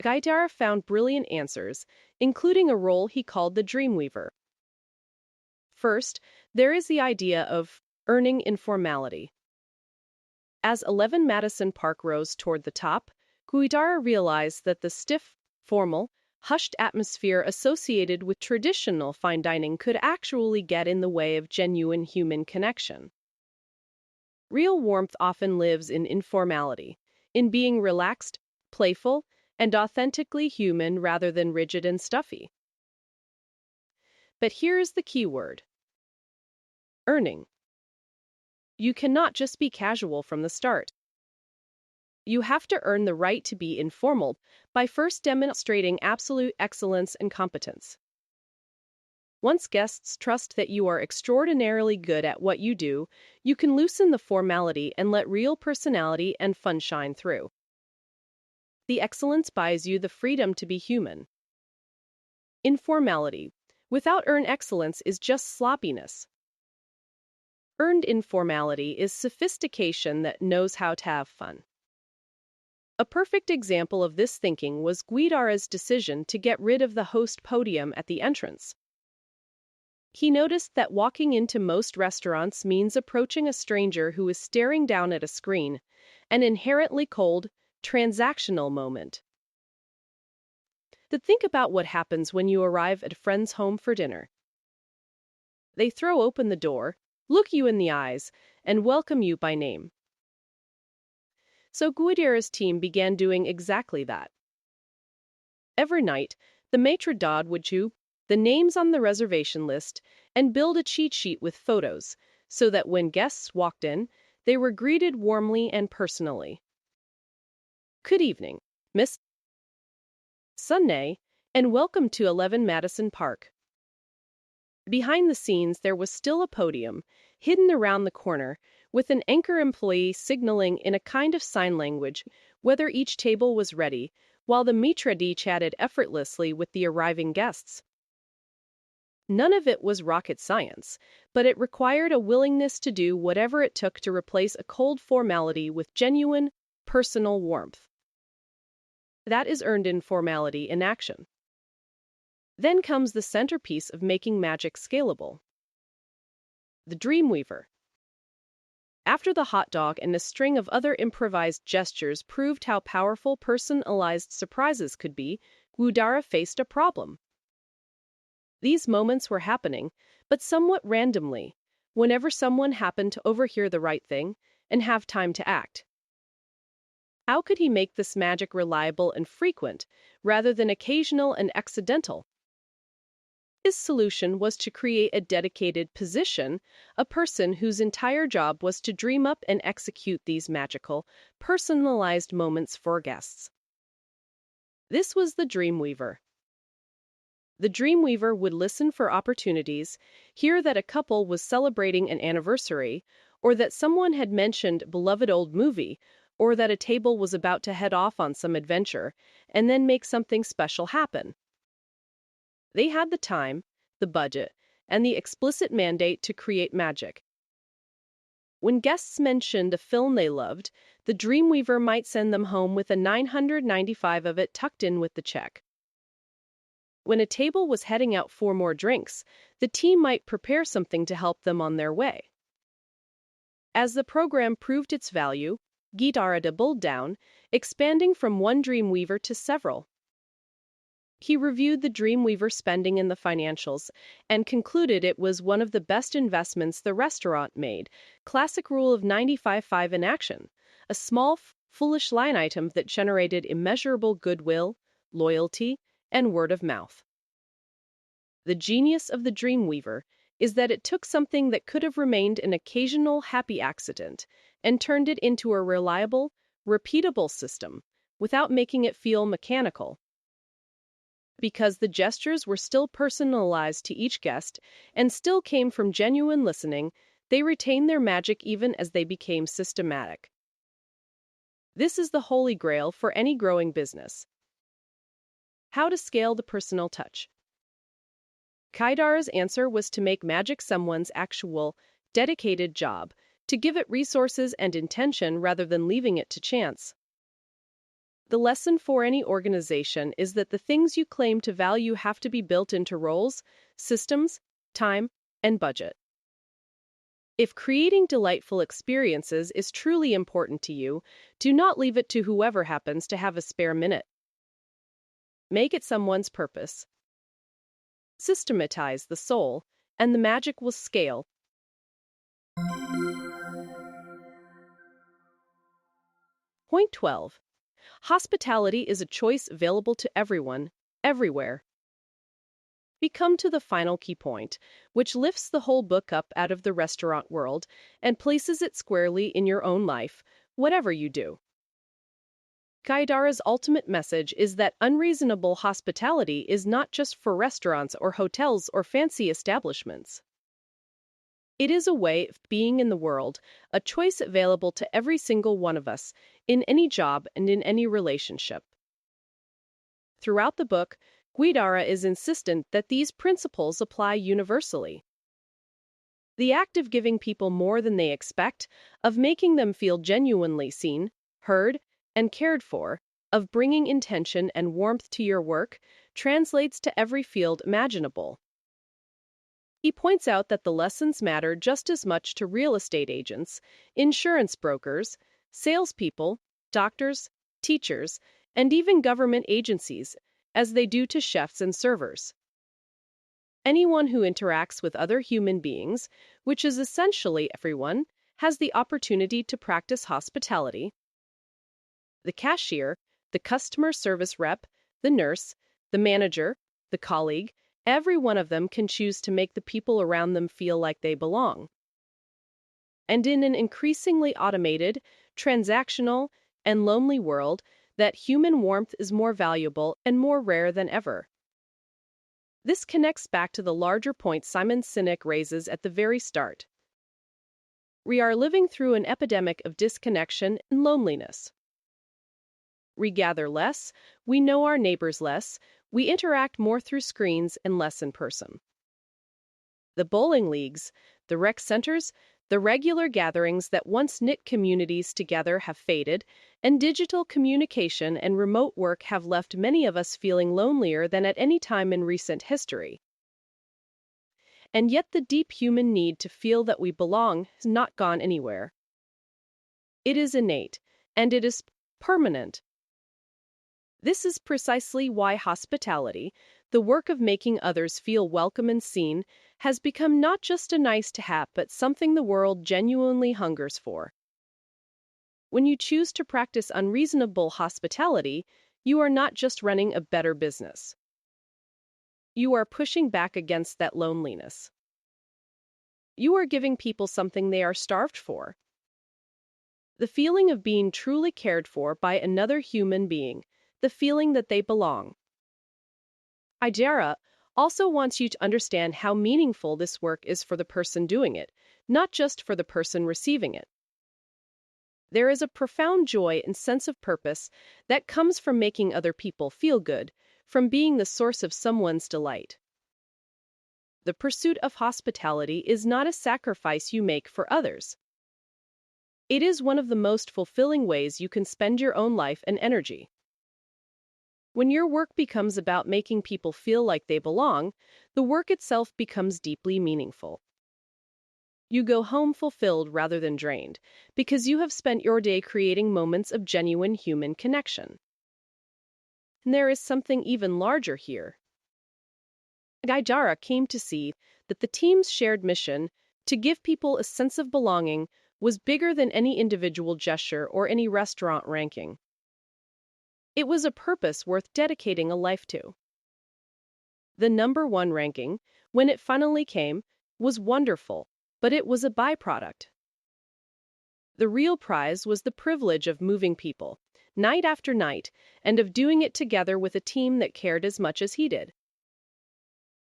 Guidara found brilliant answers, including a role he called the Dreamweaver. First, there is the idea of earning informality. As 11 Madison Park rose toward the top, Guidara realized that the stiff, formal, hushed atmosphere associated with traditional fine dining could actually get in the way of genuine human connection. Real warmth often lives in informality, in being relaxed, playful, and authentically human rather than rigid and stuffy. But here's the key word: earning. You cannot just be casual from the start. You have to earn the right to be informal by first demonstrating absolute excellence and competence. Once guests trust that you are extraordinarily good at what you do, you can loosen the formality and let real personality and fun shine through. The excellence buys you the freedom to be human. Informality, without earned excellence, is just sloppiness. Earned informality is sophistication that knows how to have fun. A perfect example of this thinking was Guidara's decision to get rid of the host podium at the entrance. He noticed that walking into most restaurants means approaching a stranger who is staring down at a screen, an inherently cold, transactional moment. Think about what happens when you arrive at a friend's home for dinner. They throw open the door, look you in the eyes, and welcome you by name. So Guidara's team began doing exactly that. Every night, the maitre d' would chew the names on the reservation list and build a cheat sheet with photos, so that when guests walked in, they were greeted warmly and personally. Good evening, Miss Sunday, and welcome to 11 Madison Park. Behind the scenes, there was still a podium, hidden around the corner, with an anchor employee signaling in a kind of sign language whether each table was ready, while the maitre d' chatted effortlessly with the arriving guests. None of it was rocket science, but it required a willingness to do whatever it took to replace a cold formality with genuine, personal warmth. That is earned informality in action. Then comes the centerpiece of making magic scalable: the Dreamweaver. After the hot dog and a string of other improvised gestures proved how powerful personalized surprises could be, Guidara faced a problem. These moments were happening, but somewhat randomly, whenever someone happened to overhear the right thing and have time to act. How could he make this magic reliable and frequent, rather than occasional and accidental? His solution was to create a dedicated position, a person whose entire job was to dream up and execute these magical, personalized moments for guests. This was the Dreamweaver. The Dreamweaver would listen for opportunities, hear that a couple was celebrating an anniversary, or that someone had mentioned a beloved old movie, or that a table was about to head off on some adventure, and then make something special happen. They had the time, the budget, and the explicit mandate to create magic. When guests mentioned a film they loved, the Dreamweaver might send them home with a $995 of it tucked in with the check. When a table was heading out for more drinks, the team might prepare something to help them on their way. As the program proved its value, Guidara doubled down, expanding from one Dreamweaver to several. He reviewed the Dreamweaver spending in the financials and concluded it was one of the best investments the restaurant made. Classic rule of 95-5 in action, a small, foolish line item that generated immeasurable goodwill, loyalty, and word of mouth. The genius of the Dreamweaver is that it took something that could have remained an occasional happy accident and turned it into a reliable, repeatable system without making it feel mechanical. Because the gestures were still personalized to each guest and still came from genuine listening, they retained their magic even as they became systematic. This is the holy grail for any growing business. How to scale the personal touch. Guidara's answer was to make magic someone's actual, dedicated job, to give it resources and intention rather than leaving it to chance. The lesson for any organization is that the things you claim to value have to be built into roles, systems, time, and budget. If creating delightful experiences is truly important to you, do not leave it to whoever happens to have a spare minute. Make it someone's purpose. Systematize the soul, and the magic will scale. Point 12. Hospitality is a choice available to everyone, everywhere. We come to the final key point, which lifts the whole book up out of the restaurant world and places it squarely in your own life, whatever you do. Guidara's ultimate message is that unreasonable hospitality is not just for restaurants or hotels or fancy establishments. It is a way of being in the world, a choice available to every single one of us, in any job and in any relationship. Throughout the book, Guidara is insistent that these principles apply universally. The act of giving people more than they expect, of making them feel genuinely seen, heard, and cared for, of bringing intention and warmth to your work, translates to every field imaginable. He points out that the lessons matter just as much to real estate agents, insurance brokers, salespeople, doctors, teachers, and even government agencies, as they do to chefs and servers. Anyone who interacts with other human beings, which is essentially everyone, has the opportunity to practice hospitality. The cashier, the customer service rep, the nurse, the manager, the colleague, every one of them can choose to make the people around them feel like they belong. And in an increasingly automated, transactional, and lonely world, that human warmth is more valuable and more rare than ever. This connects back to the larger point Simon Sinek raises at the very start. We are living through an epidemic of disconnection and loneliness. We gather less, we know our neighbors less, we interact more through screens and less in person. The bowling leagues, the rec centers, the regular gatherings that once knit communities together have faded, and digital communication and remote work have left many of us feeling lonelier than at any time in recent history. And yet the deep human need to feel that we belong has not gone anywhere. It is innate, and it is permanent. This is precisely why hospitality, the work of making others feel welcome and seen, has become not just a nice-to-have but something the world genuinely hungers for. When you choose to practice unreasonable hospitality, you are not just running a better business. You are pushing back against that loneliness. You are giving people something they are starved for. The feeling of being truly cared for by another human being, the feeling that they belong. Guidara also wants you to understand how meaningful this work is for the person doing it, not just for the person receiving it. There is a profound joy and sense of purpose that comes from making other people feel good, from being the source of someone's delight. The pursuit of hospitality is not a sacrifice you make for others. It is one of the most fulfilling ways you can spend your own life and energy. When your work becomes about making people feel like they belong, the work itself becomes deeply meaningful. You go home fulfilled rather than drained, because you have spent your day creating moments of genuine human connection. And there is something even larger here. Guidara came to see that the team's shared mission, to give people a sense of belonging, was bigger than any individual gesture or any restaurant ranking. It was a purpose worth dedicating a life to. The number one ranking, when it finally came, was wonderful, but it was a byproduct. The real prize was the privilege of moving people, night after night, and of doing it together with a team that cared as much as he did.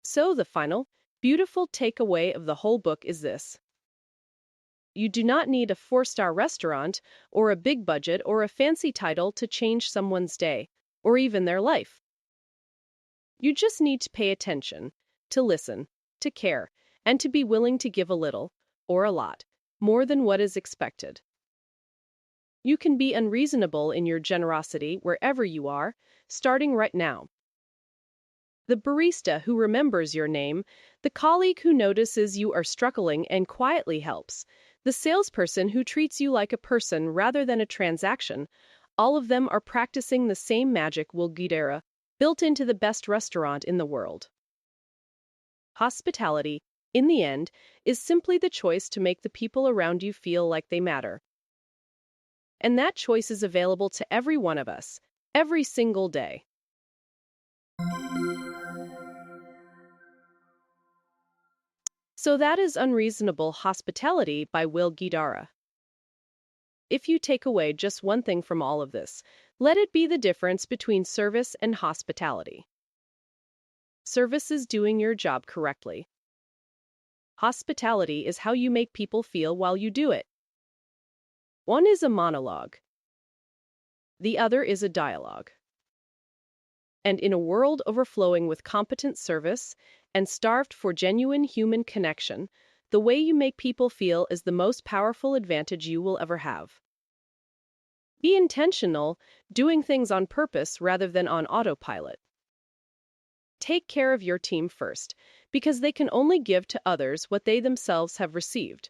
So the final, beautiful takeaway of the whole book is this. You do not need a 4-star restaurant, or a big budget, or a fancy title to change someone's day, or even their life. You just need to pay attention, to listen, to care, and to be willing to give a little, or a lot, more than what is expected. You can be unreasonable in your generosity wherever you are, starting right now. The barista who remembers your name, the colleague who notices you are struggling and quietly helps, the salesperson who treats you like a person rather than a transaction, all of them are practicing the same magic Will Guidara built into the best restaurant in the world. Hospitality, in the end, is simply the choice to make the people around you feel like they matter. And that choice is available to every one of us, every single day. So that is Unreasonable Hospitality by Will Guidara. If you take away just one thing from all of this, let it be the difference between service and hospitality. Service is doing your job correctly. Hospitality is how you make people feel while you do it. One is a monologue. The other is a dialogue. And in a world overflowing with competent service and starved for genuine human connection, the way you make people feel is the most powerful advantage you will ever have. Be intentional, doing things on purpose rather than on autopilot. Take care of your team first, because they can only give to others what they themselves have received.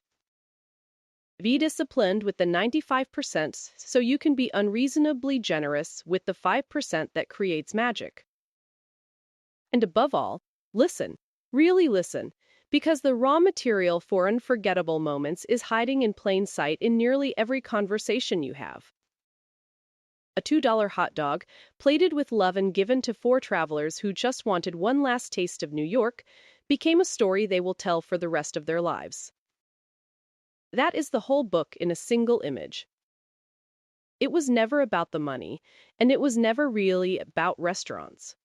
Be disciplined with the 95% so you can be unreasonably generous with the 5% that creates magic. And above all, listen, really listen, because the raw material for unforgettable moments is hiding in plain sight in nearly every conversation you have. A $2 hot dog, plated with love and given to 4 travelers who just wanted one last taste of New York, became a story they will tell for the rest of their lives. That is the whole book in a single image. It was never about the money, and it was never really about restaurants.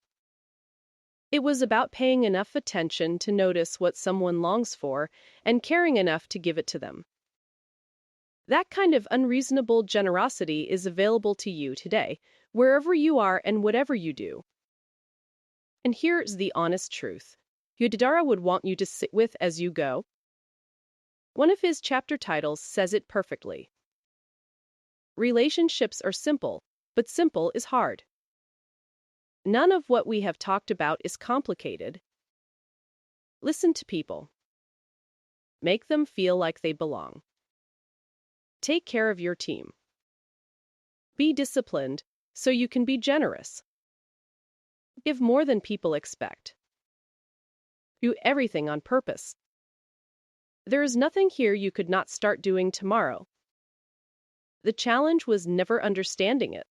It was about paying enough attention to notice what someone longs for and caring enough to give it to them. That kind of unreasonable generosity is available to you today, wherever you are and whatever you do. And here's the honest truth. Guidara would want you to sit with as you go. One of his chapter titles says it perfectly. Relationships are simple, but simple is hard. None of what we have talked about is complicated. Listen to people. Make them feel like they belong. Take care of your team. Be disciplined so you can be generous. Give more than people expect. Do everything on purpose. There is nothing here you could not start doing tomorrow. The challenge was never understanding it.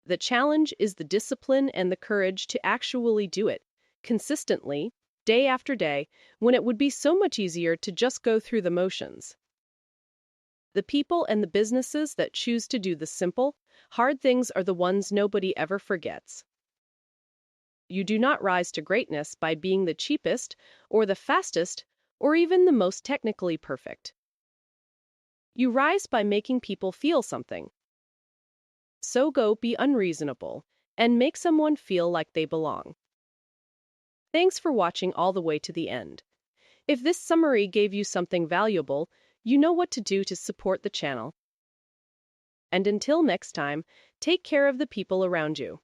The challenge is the discipline and the courage to actually do it, consistently, day after day, when it would be so much easier to just go through the motions. The people and the businesses that choose to do the simple, hard things are the ones nobody ever forgets. You do not rise to greatness by being the cheapest, or the fastest, or even the most technically perfect. You rise by making people feel something. So go be unreasonable, and make someone feel like they belong. Thanks for watching all the way to the end. If this summary gave you something valuable, you know what to do to support the channel. And until next time, take care of the people around you.